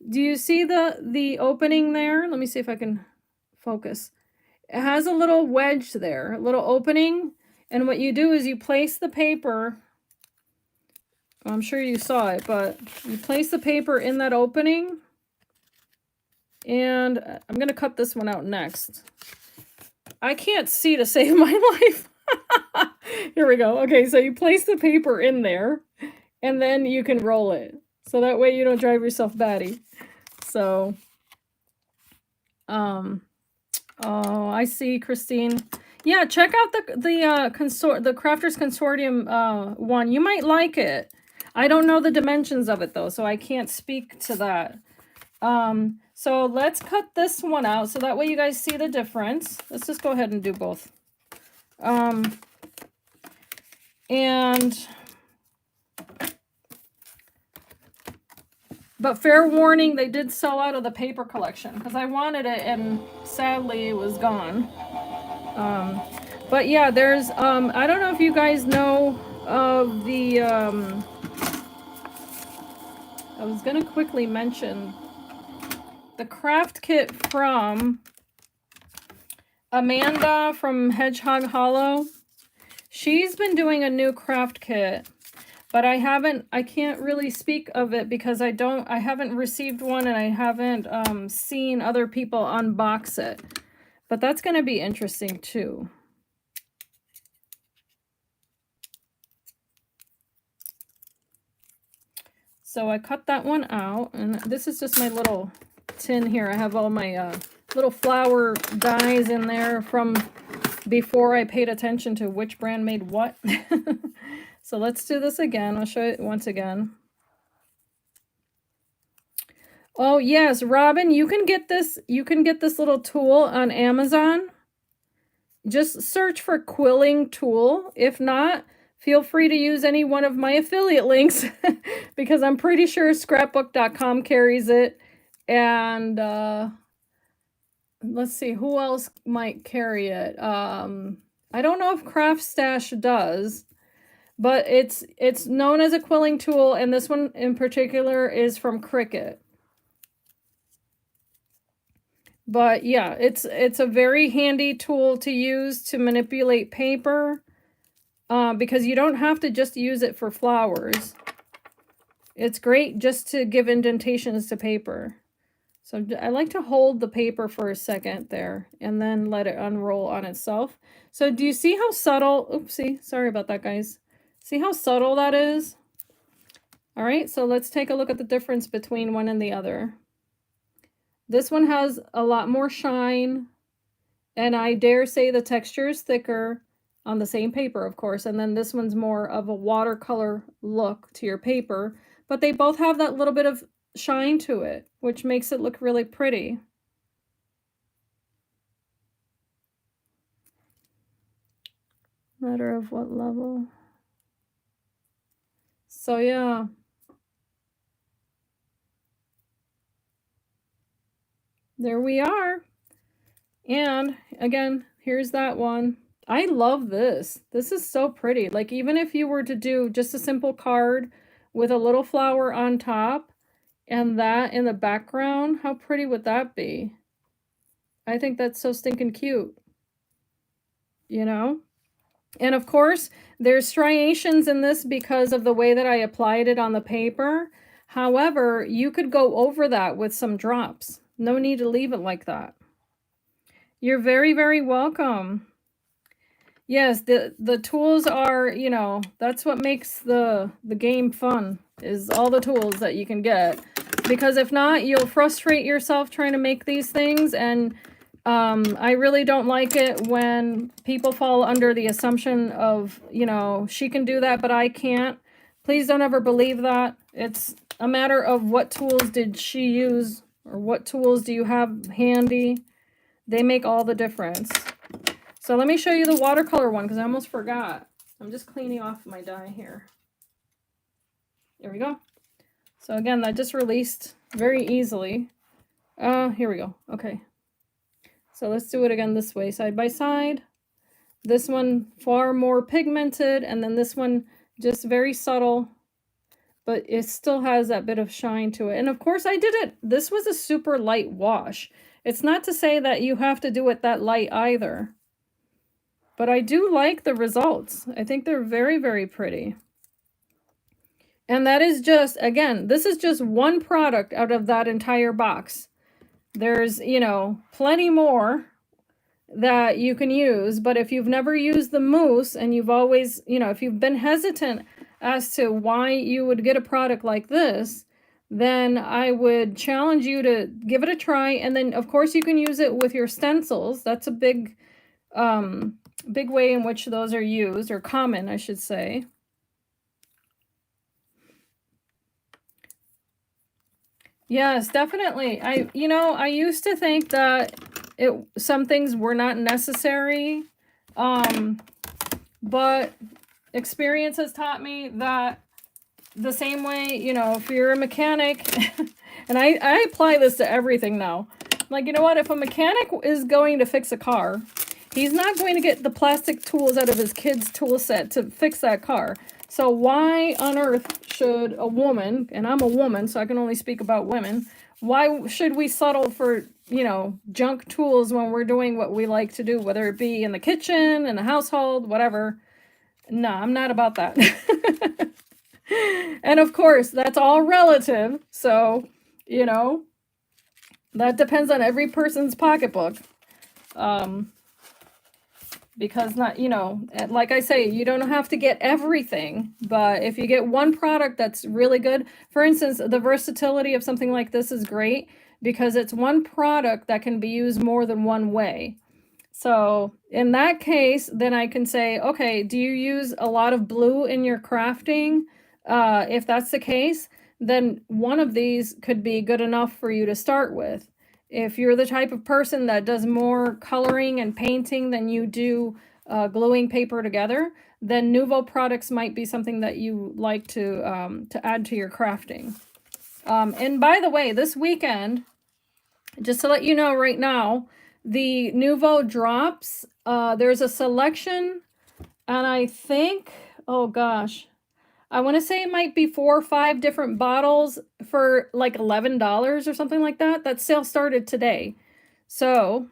Do you see the opening there? Let me see if I can focus. It has a little wedge there, a little opening. And what you do is you place the paper. I'm sure you saw it, but you place the paper in that opening. And I'm going to cut this one out next. I can't see to save my life. Here we go. Okay, so you place the paper in there, and then you can roll it. So that way you don't drive yourself batty. So, oh, I see, Christine. Yeah, check out the Crafters Consortium one. You might like it. I don't know the dimensions of it though, so I can't speak to that. So let's cut this one out so that way you guys see the difference. Let's just go ahead and do both. But fair warning, they did sell out of the paper collection because I wanted it and sadly it was gone. But yeah, there's, I don't know if you guys know of the, I was going to quickly mention the craft kit from Amanda from Hedgehog Hollow. She's been doing a new craft kit, but I can't really speak of it because I haven't received one and I haven't seen other people unbox it. But that's going to be interesting too. So I cut that one out, and this is just my little tin here. I have all my little flower dies in there from before I paid attention to which brand made what. So let's do this again. I'll show it once again. Oh yes, Robin, you can get this little tool on Amazon. Just search for quilling tool. If not, feel free to use any one of my affiliate links because I'm pretty sure scrapbook.com carries it. And let's see, who else might carry it? I don't know if Craft Stash does, but it's known as a quilling tool, and this one in particular is from Cricut. But yeah, it's a very handy tool to use to manipulate paper, because you don't have to just use it for flowers. It's great just to give indentations to paper. So I like to hold the paper for a second there and then let it unroll on itself. So do you see how subtle, oopsie, sorry about that, guys. See how subtle that is? All right, so let's take a look at the difference between one and the other. This one has a lot more shine, and I dare say the texture is thicker on the same paper, of course, and then this one's more of a watercolor look to your paper, but they both have that little bit of shine to it, which makes it look really pretty. Matter of what level. So yeah. There we are. And again, here's that one. I love this. This is so pretty. Like, even if you were to do just a simple card with a little flower on top and that in the background, how pretty would that be? I think that's so stinking cute. You know? And of course, there's striations in this because of the way that I applied it on the paper. However, you could go over that with some drops. No need to leave it like that. You're very, very welcome. Yes, the tools are, you know, that's what makes the game fun, is all the tools that you can get. Because if not, you'll frustrate yourself trying to make these things, and I really don't like it when people fall under the assumption of, you know, she can do that, but I can't. Please don't ever believe that. It's a matter of what tools did she use, or what tools do you have handy. They make all the difference. So let me show you the watercolor one, because I almost forgot. I'm just cleaning off my dye here. There we go. So again, that just released very easily. Here we go. Okay. So let's do it again this way, side by side. This one far more pigmented, and then this one just very subtle, but it still has that bit of shine to it. And of course I did it. This was a super light wash. It's not to say that you have to do it that light either. But I do like the results. I think they're very, very pretty. And that is just, again, this is just one product out of that entire box. There's, you know, plenty more that you can use. But if you've never used the mousse and you've always, you know, if you've been hesitant as to why you would get a product like this, then I would challenge you to give it a try. And then, of course, you can use it with your stencils. That's a big way in which those are used, or common, I should say. Yes, definitely. I used to think that some things were not necessary, but experience has taught me that the same way, you know, if you're a mechanic, and I apply this to everything now. Like, you know what, if a mechanic is going to fix a car, he's not going to get the plastic tools out of his kid's tool set to fix that car. So why on earth should a woman, and I'm a woman, so I can only speak about women, why should we settle for, you know, junk tools when we're doing what we like to do, whether it be in the kitchen, in the household, whatever? No, I'm not about that. And of course, that's all relative. So, you know, that depends on every person's pocketbook. Because not, you know, like I say, you don't have to get everything, but if you get one product that's really good, for instance, the versatility of something like this is great because it's one product that can be used more than one way. So in that case, then I can say, okay, do you use a lot of blue in your crafting? If that's the case, then one of these could be good enough for you to start with. If you're the type of person that does more coloring and painting than you do gluing paper together, then Nuvo products might be something that you like to add to your crafting. And by the way, this weekend, just to let you know right now, the Nuvo drops, there's a selection, and I think, oh gosh. I want to say it might be 4 or 5 different bottles for like $11 or something like that. That sale started today. So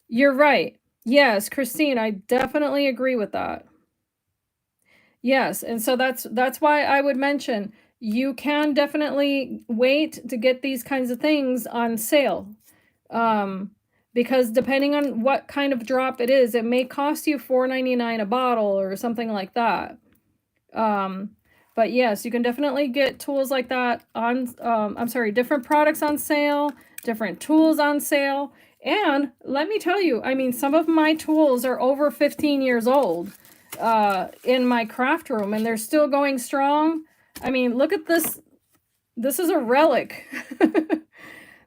you're right. Yes, Christine, I definitely agree with that. Yes, and so that's why I would mention you can definitely wait to get these kinds of things on sale. Um, because depending on what kind of drop it is, it may cost you $4.99 a bottle or something like that. But yes, you can definitely get tools like that on, I'm sorry, different products on sale, different tools on sale. And let me tell you, I mean, some of my tools are over 15 years old in my craft room, and they're still going strong. I mean, look at this. This is a relic.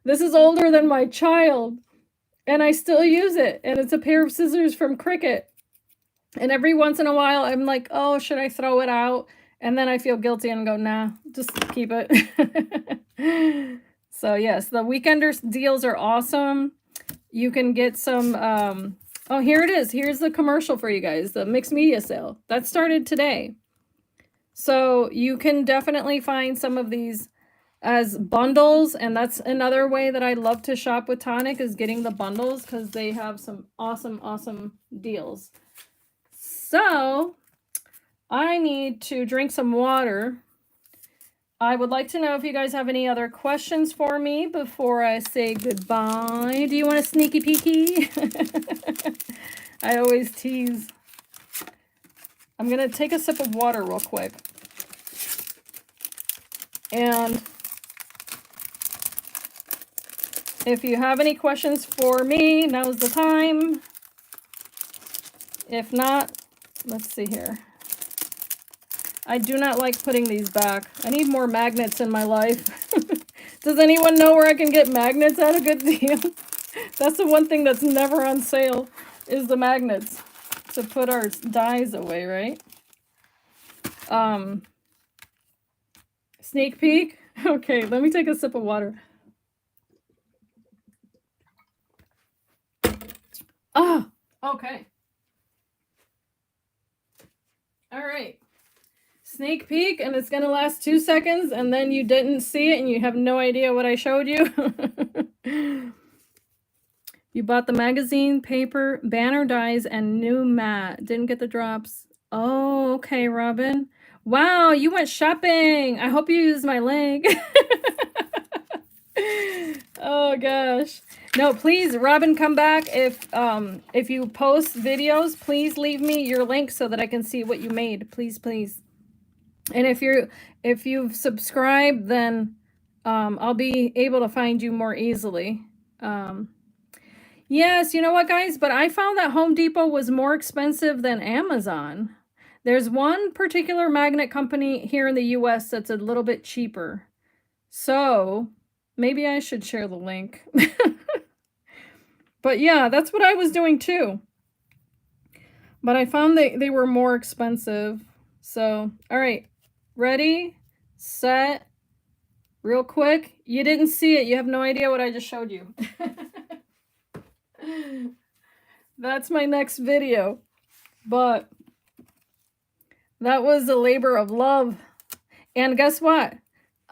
This is older than my child, and I still use it. And it's a pair of scissors from Cricut. And every once in a while, I'm like, oh, should I throw it out? And then I feel guilty and go, nah, just keep it. So yes, the Weekenders deals are awesome. You can get some, oh, here it is. Here's the commercial for you guys, the mixed media sale. That started today. So you can definitely find some of these as bundles, and that's another way that I love to shop with Tonic is getting the bundles because they have some awesome deals. So I need to drink some water. I would like to know if you guys have any other questions for me before I say goodbye. Do you want a sneaky peeky? I always tease. I'm going to take a sip of water real quick. And if you have any questions for me, now's the time. If not, let's see here. I do not like putting these back. I need more magnets in my life. Does anyone know where I can get magnets at a good deal? That's the one thing that's never on sale is the magnets to put our dies away, right? Sneak peek? Okay, let me take a sip of water. Ah, okay. All right. Sneak peek, and it's gonna last 2 seconds, and then you didn't see it and you have no idea what I showed you. You bought the magazine, paper, banner dies, and new mat. Didn't get the drops. Oh, okay, Robin. Wow, you went shopping. I hope you used my link. Oh gosh. No, please, Robin, come back. If you post videos, please leave me your link so that I can see what you made. Please, please. And if you've subscribed, then I'll be able to find you more easily. Yes, you know what, guys? But I found that Home Depot was more expensive than Amazon. There's one particular magnet company here in the US that's a little bit cheaper. So maybe I should share the link. But yeah, that's what I was doing too. But I found they were more expensive. So, all right. Ready, set, real quick. You didn't see it. You have no idea what I just showed you. That's my next video. But that was a labor of love. And guess what?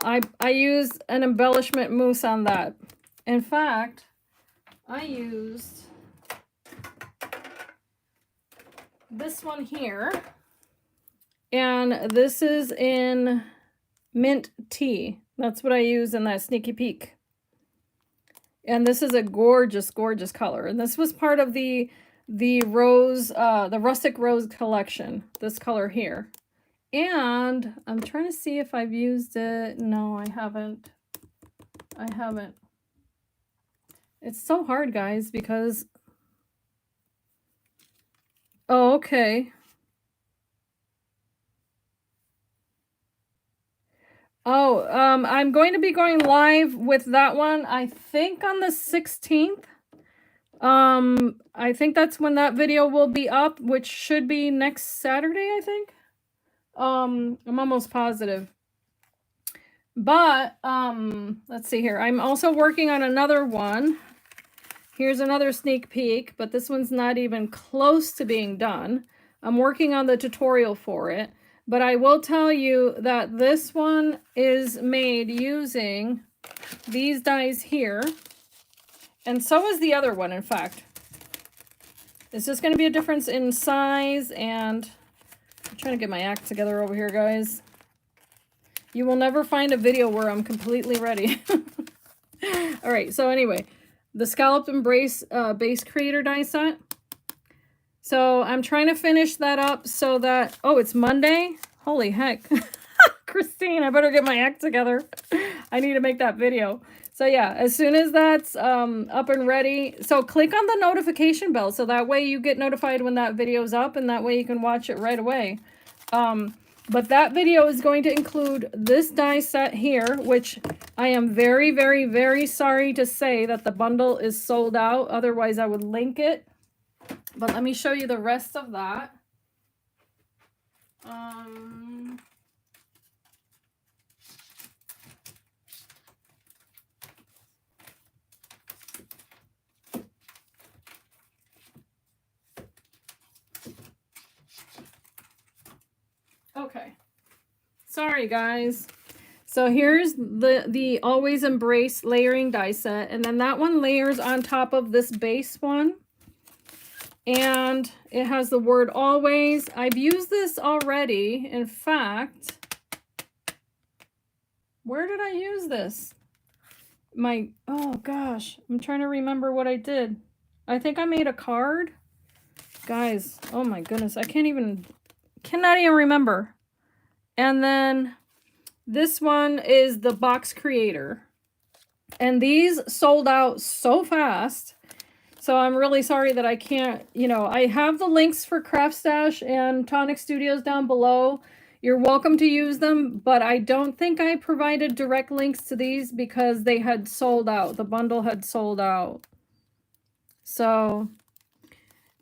I used an embellishment mousse on that. In fact, I used this one here. And this is in mint tea. That's what I use in that sneaky peek. And this is a gorgeous color. And this was part of the rose, the rustic rose collection. This color here. And I'm trying to see if I've used it. No, I haven't. I haven't. It's so hard, guys, because... Oh, okay. Oh, I'm going to be going live with that one, I think on the 16th. I think that's when that video will be up, which should be next Saturday, I think. I'm almost positive. But, let's see here. I'm also working on another one. Here's another sneak peek, but this one's not even close to being done. I'm working on the tutorial for it. But I will tell you that this one is made using these dies here. And so is the other one, in fact. It's just going to be a difference in size, and I'm trying to get my act together over here, guys. You will never find a video where I'm completely ready. All right, so anyway, the Scalloped Embrace Base Creator die set. So I'm trying to finish that up so that, oh, it's Monday? Holy heck. Christine, I better get my act together. I need to make that video. So yeah, as soon as that's up and ready, so click on the notification bell so that way you get notified when that video's up, and that way you can watch it right away. But that video is going to include this die set here, which I am very, very, very sorry to say that the bundle is sold out. Otherwise, I would link it. But let me show you the rest of that. Okay. Sorry, guys. So here's the Always Embrace layering die set, and then that one layers on top of this base one. And it has the word always. I've used this already. In fact, where did I use this? Oh gosh, I'm trying to remember what I did. I think I made a card. Guys, oh my goodness, I cannot even remember. And then this one is the box creator. And these sold out so fast. So I'm really sorry that I can't, I have the links for Craft Stash and TonicStudios down below. You're welcome to use them, but I don't think I provided direct links to these because they had sold out. The bundle had sold out. So,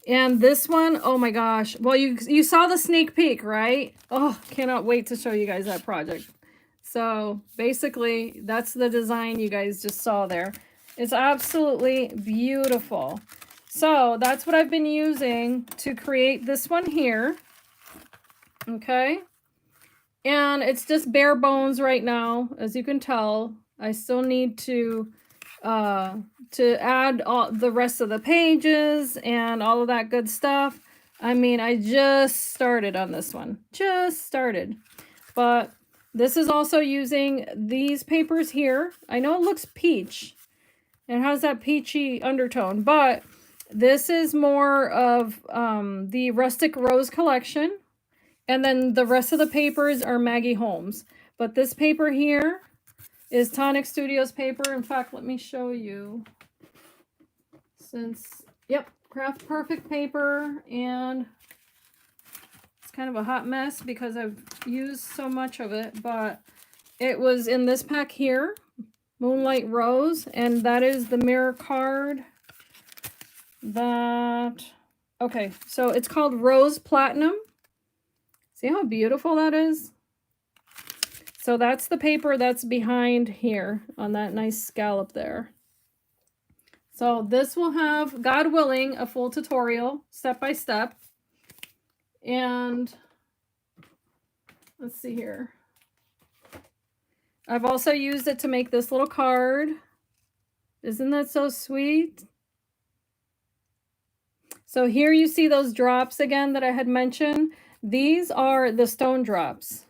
and this one, oh my gosh. Well, you saw the sneak peek, right? Oh, cannot wait to show you guys that project. So basically, that's the design you guys just saw there. It's absolutely beautiful. So that's what I've been using to create this one here. Okay. And it's just bare bones right now, as you can tell. I still need to add all the rest of the pages and all of that good stuff. I mean, I just started on this one. Just started. But this is also using these papers here. I know it looks peach. It has that peachy undertone, but this is more of the Rustic Rose collection. And then the rest of the papers are Maggie Holmes. But this paper here is TonicStudios paper. In fact, let me show you. Yep, Craft Perfect paper. And it's kind of a hot mess because I've used so much of it. But it was in this pack here. Moonlight Rose, and that is the mirror card okay, so it's called Rose Platinum. See how beautiful that is? So that's the paper that's behind here on that nice scallop there. So this will have, God willing, a full tutorial, step by step. And let's see here. I've also used it to make this little card. Isn't that so sweet? So here you see those drops again that I had mentioned. These are the stone drops.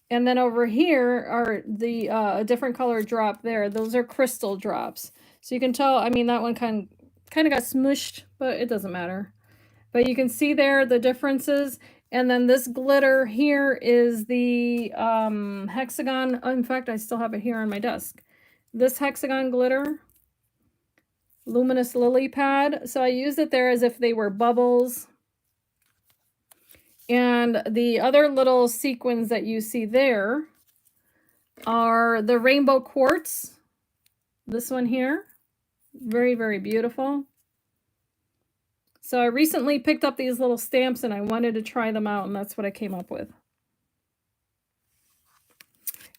And then over here are the different color drop there. Those are crystal drops. So you can tell, I mean, that one kind of got smushed, but it doesn't matter. But you can see there the differences. And then this glitter here is the hexagon. In fact, I still have it here on my desk. This hexagon glitter, luminous lily pad. So I used it there as if they were bubbles. And the other little sequins that you see there are the rainbow quartz. This one here, very, very beautiful. So I recently picked up these little stamps and I wanted to try them out, and that's what I came up with.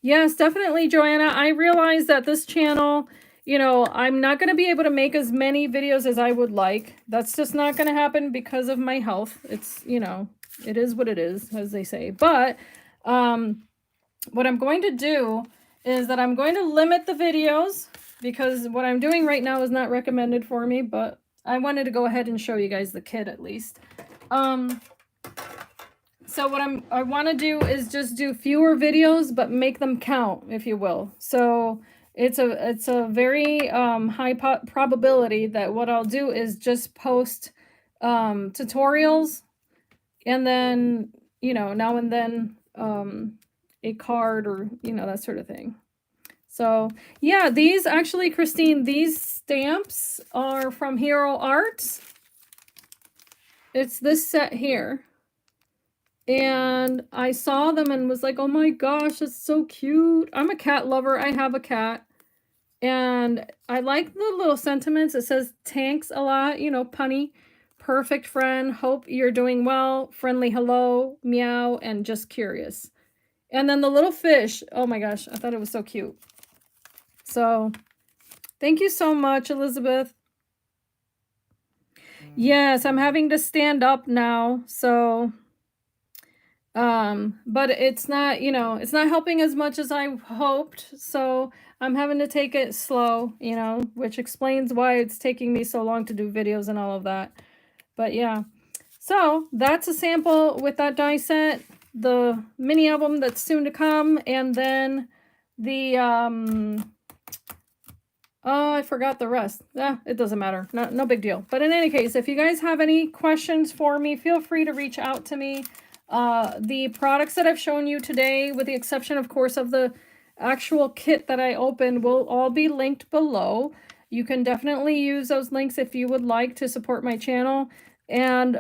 Yes, definitely, Joanna. I realize that this channel you know, I'm not going to be able to make as many videos as I would like. That's just not going to happen because of my health. It's, you know, it is what it is, as they say. But what I'm going to do is that I'm going to limit the videos, because what I'm doing right now is not recommended for me, but I wanted to go ahead and show you guys the kit at least. So what I want to do is just do fewer videos, but make them count, if you will. So it's a very high probability that what I'll do is just post tutorials, and then, you know, now and then a card, or, you know, that sort of thing. So yeah, these actually, Christine, these stamps are from Hero Arts. It's this set here. And I saw them and was like, oh my gosh, it's so cute. I'm a cat lover. I have a cat. And I like the little sentiments. It says thanks a lot, you know, punny, perfect friend, hope you're doing well, friendly hello, meow, and just curious. And then the little fish. Oh my gosh, I thought it was so cute. So thank you so much, Elizabeth. Yes, I'm having to stand up now. So but it's not, you know, it's not helping as much as I hoped. So I'm having to take it slow, you know, which explains why it's taking me so long to do videos and all of that. But yeah, so that's a sample with that die set, the mini album that's soon to come, and then the oh, I forgot the rest. It doesn't matter. No big deal. But in any case, if you guys have any questions for me, feel free to reach out to me. The products that I've shown you today, with the exception, of course, of the actual kit that I opened, will all be linked below. You can definitely use those links if you would like to support my channel, and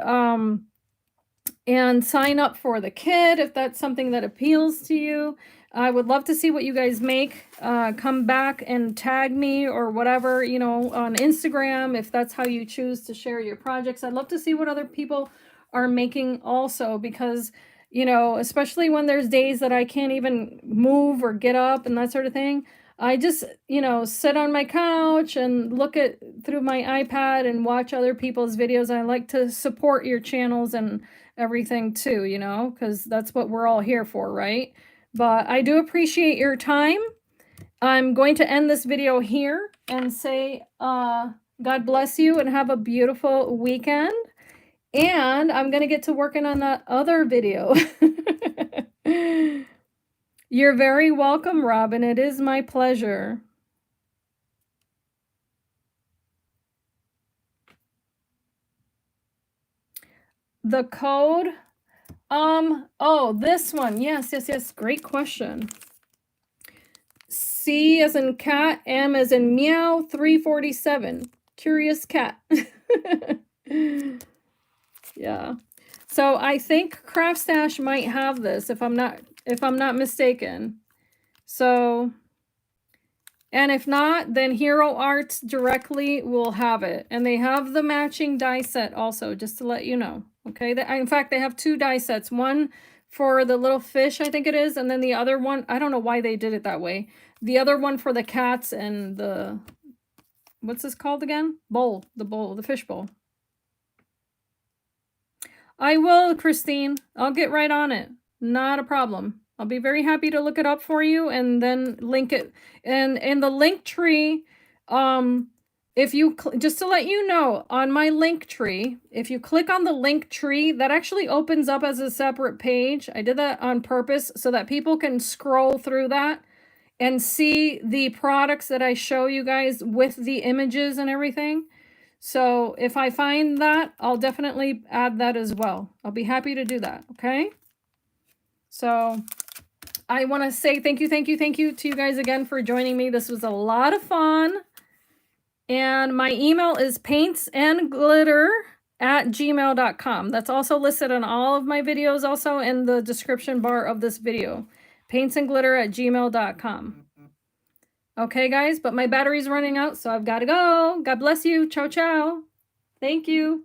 sign up for the kit if that's something that appeals to you. I would love to see what you guys make. Come back and tag me or whatever, you know, on Instagram, if that's how you choose to share your projects. I'd love to see what other people are making also, because, you know, especially when there's days that I can't even move or get up and that sort of thing, I just, you know, sit on my couch and look at through my iPad and watch other people's videos. I like to support your channels and everything too, you know, because that's what we're all here for, right? But I do appreciate your time. I'm going to end this video here and say, God bless you and have a beautiful weekend. And I'm going to get to working on that other video. You're very welcome, Robin. It is my pleasure. The code, oh, this one. Yes. Great question. C as in cat, M as in meow, 347. Curious cat. Yeah. So I think Craft Stash might have this, if I'm not mistaken. So, and if not, then Hero Arts directly will have it. And they have the matching die set also, just to let you know. Okay. In fact, they have two die sets. One for the little fish, I think it is. And then the other one, I don't know why they did it that way. The other one for the cats and the, what's this called again? Bowl, the fish bowl. I will, Christine. I'll get right on it. Not a problem. I'll be very happy to look it up for you and then link it. And in the link tree, if you, just to let you know, on my link tree, if you click on the link tree, that actually opens up as a separate page. I did that on purpose so that people can scroll through that and see the products that I show you guys with the images and everything. So if I find that, I'll definitely add that as well. I'll be happy to do that, okay? So I want to say thank you to you guys again for joining me. This was a lot of fun. And my email is paintsandglitter@gmail.com. That's also listed on all of my videos, also in the description bar of this video. paintsandglitter@gmail.com. Okay, guys, but my battery's running out, so I've got to go. God bless you. Ciao, ciao. Thank you.